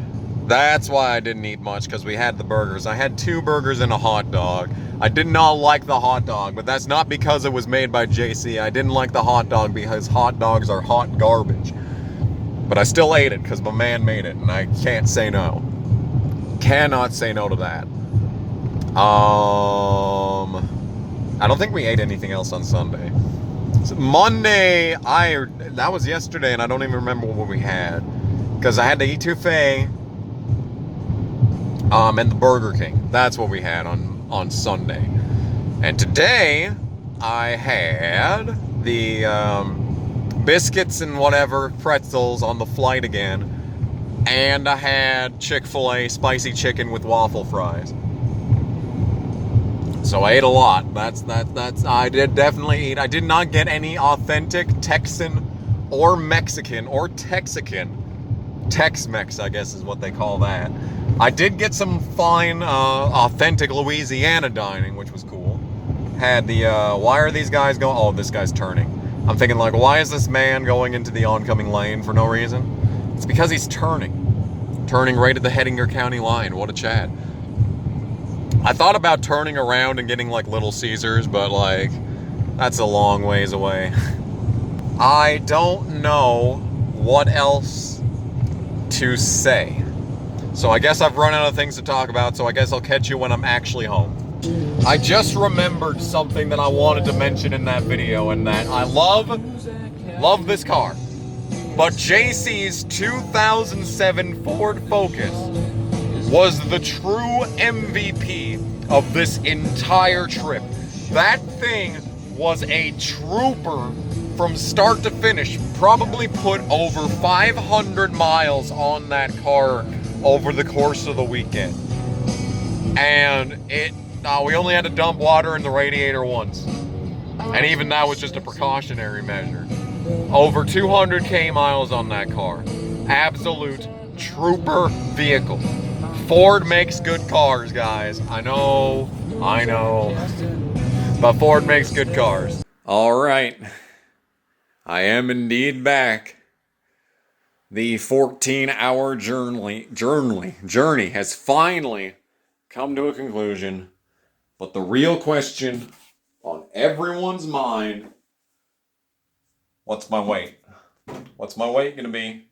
That's why I didn't eat much, because we had the burgers. I had 2 burgers and a hot dog. I did not like the hot dog, but that's not because it was made by JC. I didn't like the hot dog because hot dogs are hot garbage. But I still ate it because my man made it, and I can't say no. Cannot say no to that. I don't think we ate anything else on Sunday. So Monday, that was yesterday, and I don't even remember what we had, because I had to eat Touffet, and the Burger King. That's what we had on Sunday. And today, I had the biscuits and whatever, pretzels on the flight again, and I had Chick-fil-A spicy chicken with waffle fries. So I ate a lot. I did definitely eat. I did not get any authentic Texan or Mexican or Texican. Tex-Mex, I guess is what they call that. I did get some fine, authentic Louisiana dining, which was cool. Had the, why are these guys going? Oh, this guy's turning. I'm thinking, like, why is this man going into the oncoming lane for no reason? It's because he's turning. Turning right at the Hettinger County line. What a Chad. I thought about turning around and getting, like, Little Caesars, but, like, that's a long ways away. I don't know what else to say. So I guess I've run out of things to talk about, so I guess I'll catch you when I'm actually home. I just remembered something that I wanted to mention in that video, and that I love this car. But JC's 2007 Ford Focus was the true MVP of this entire trip. That thing was a trooper from start to finish. Probably put over 500 miles on that car over the course of the weekend. And we only had to dump water in the radiator once. And even that was just a precautionary measure. Over 200K miles on that car. Absolute trooper vehicle. Ford makes good cars, guys. I know. But Ford makes good cars. All right. I am indeed back. The 14-hour journey has finally come to a conclusion. But the real question on everyone's mind, what's my weight? What's my weight gonna be?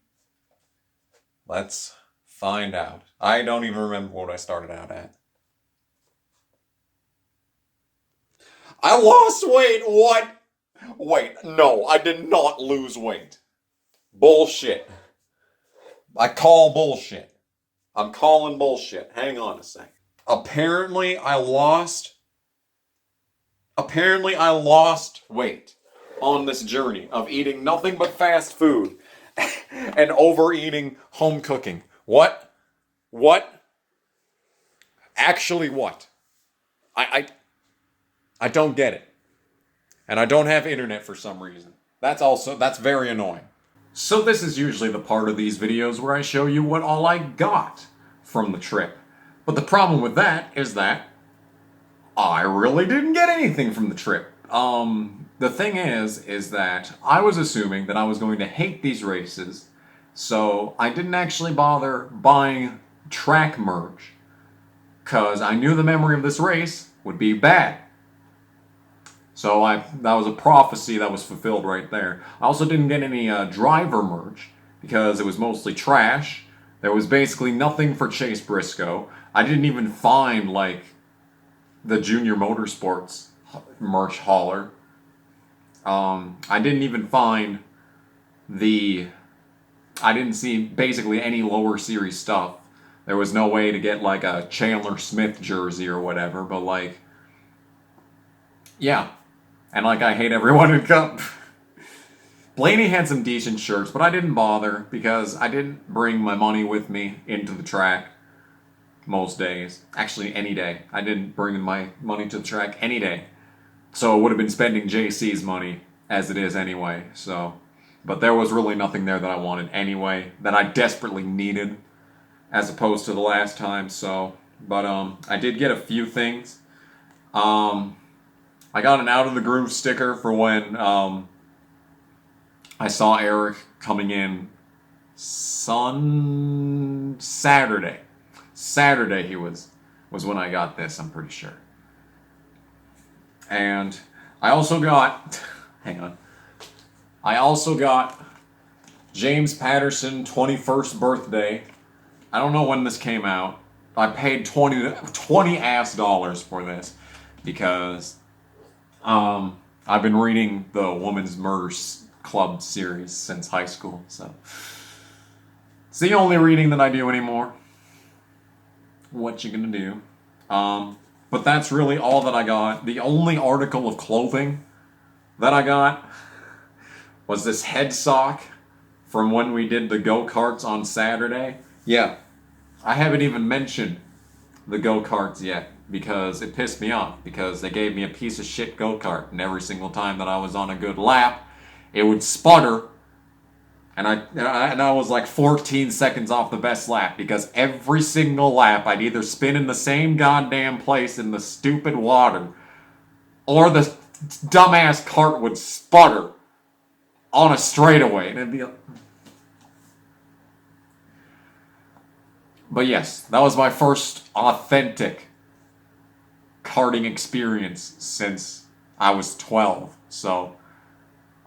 Let's find out. I don't even remember what I started out at. I lost weight! What? Wait, no, I did not lose weight. Bullshit. I call bullshit. I'm calling bullshit. Hang on a second. Apparently I lost weight on this journey of eating nothing but fast food and overeating home cooking. What? What? Actually what? I don't get it. And I don't have internet for some reason. That's very annoying. So this is usually the part of these videos where I show you what all I got from the trip. But the problem with that is that I really didn't get anything from the trip. The thing is that I was assuming that I was going to hate these races, so I didn't actually bother buying track merch, because I knew the memory of this race would be bad. So that was a prophecy that was fulfilled right there. I also didn't get any driver merch, because it was mostly trash. There was basically nothing for Chase Briscoe. I didn't even find, like, the Junior Motorsports merch hauler. I didn't even find I didn't see basically any lower series stuff. There was no way to get like a Chandler Smith jersey or whatever, but like, yeah. And like, I hate everyone in Cup. Blaney had some decent shirts, but I didn't bother because I didn't bring my money with me into the track most days. Actually, any day. I didn't bring my money to the track any day. So I would have been spending JC's money as it is anyway, so. But there was really nothing there that I wanted anyway, that I desperately needed, as opposed to the last time, so. But I did get a few things. I got an Out of the Groove sticker for when I saw Eric coming in Saturday. Saturday he was when I got this, I'm pretty sure. And I also got, hang on, I also got James Patterson 21st birthday. I don't know when this came out. I paid $20 ass dollars for this because I've been reading the Women's Murder Club series since high school, so it's the only reading that I do anymore. What you gonna do? But that's really all that I got. The only article of clothing that I got was this head sock from when we did the go-karts on Saturday. Yeah, I haven't even mentioned the go-karts yet because it pissed me off because they gave me a piece of shit go-kart, and every single time that I was on a good lap, it would sputter, and I was like 14 seconds off the best lap because every single lap I'd either spin in the same goddamn place in the stupid water or the dumbass cart would sputter on a straightaway, and it'd be. But yes, that was my first authentic karting experience since I was 12. So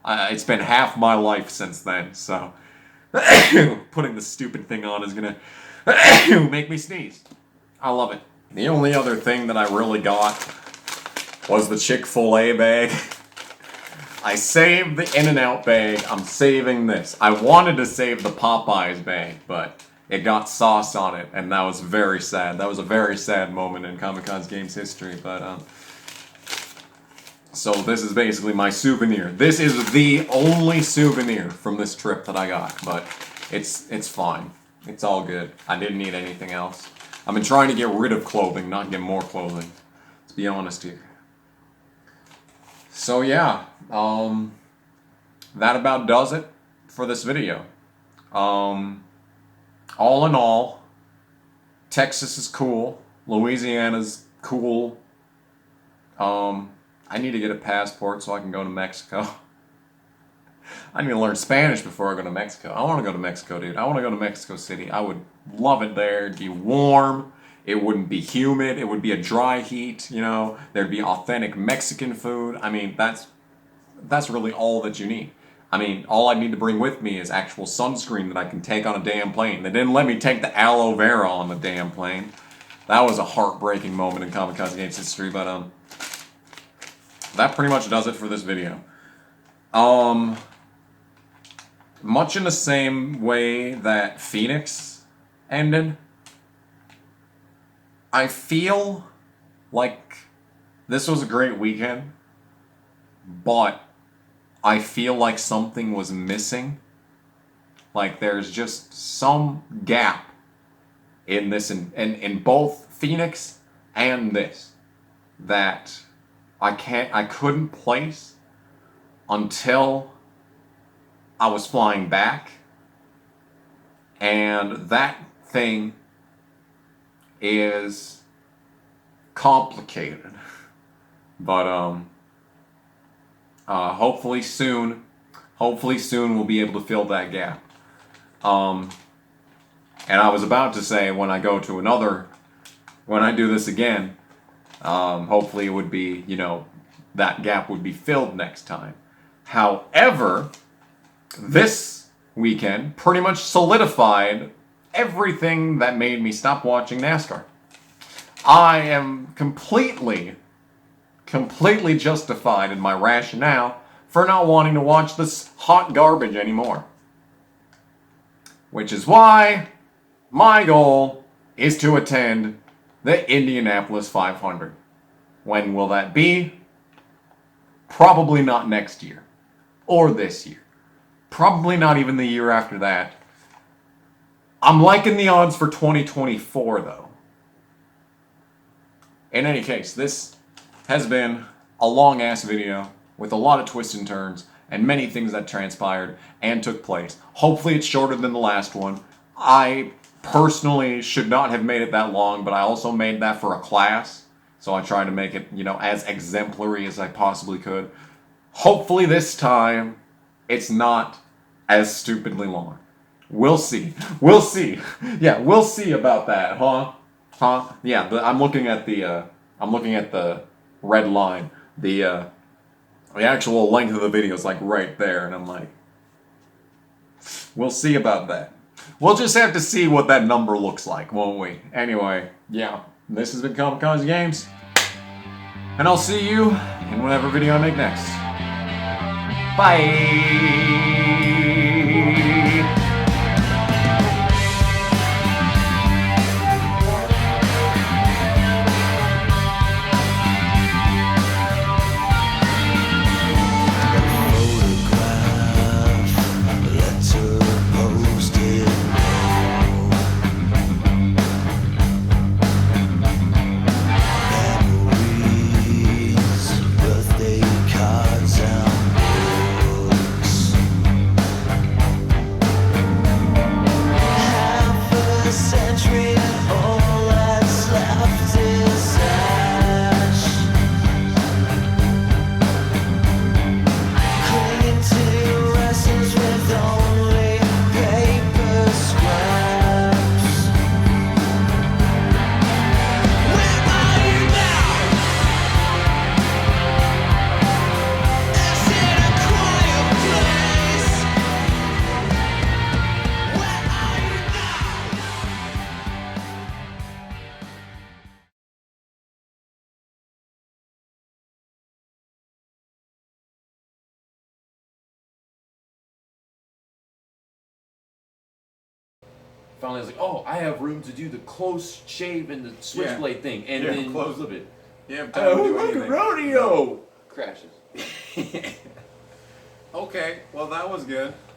it's been half my life since then. So putting the stupid thing on is gonna make me sneeze. I love it. The only other thing that I really got was the Chick-fil-A bag. I saved the In-N-Out bag. I'm saving this. I wanted to save the Popeyes bag, but it got sauce on it, and that was very sad. That was a very sad moment in Comic-Con's games history, but so this is basically my souvenir. This is the only souvenir from this trip that I got, but it's fine. It's all good. I didn't need anything else. I've been trying to get rid of clothing, not get more clothing. Let's be honest here. So yeah, that about does it for this video. All in all, Texas is cool. Louisiana's cool. I need to get a passport so I can go to Mexico. I need to learn Spanish before I go to Mexico. I want to go to Mexico, dude. I want to go to Mexico City. I would love it there. It'd be warm. It wouldn't be humid. It would be a dry heat, you know. There'd be authentic Mexican food. I mean, that's really all that you need. I mean, all I need to bring with me is actual sunscreen that I can take on a damn plane. They didn't let me take the aloe vera on the damn plane. That was a heartbreaking moment in Kamikaze Games history, but that pretty much does it for this video. Much in the same way that Phoenix ended, I feel like this was a great weekend, but I feel like something was missing. Like there's just some gap in this, in both Phoenix and this, that I couldn't place until I was flying back. And that thing is complicated. But hopefully soon we'll be able to fill that gap. And I was about to say, when I do this again, hopefully it would be, you know, that gap would be filled next time. However, this weekend pretty much solidified everything that made me stop watching NASCAR. I am completely justified in my rationale for not wanting to watch this hot garbage anymore. Which is why my goal is to attend the Indianapolis 500. When will that be? Probably not next year. Or this year. Probably not even the year after that. I'm liking the odds for 2024 though. In any case, this has been a long ass video with a lot of twists and turns and many things that transpired and took place. Hopefully it's shorter than the last one. I personally should not have made it that long, but I also made that for a class. So I tried to make it, you know, as exemplary as I possibly could. Hopefully this time it's not as stupidly long. We'll see. We'll see. Yeah, we'll see about that, huh? Huh? Yeah, but I'm looking at the red line. The actual length of the video is like right there, and I'm like, we'll see about that. We'll just have to see what that number looks like, won't we? Anyway, yeah, this has been Kamikaze Games, and I'll see you in whatever video I make next. Bye! Finally, I was like, oh, I have room to do the close shave and the switchblade thing. And then close of it. Yeah, like a rodeo! Crashes. Okay, well that was good.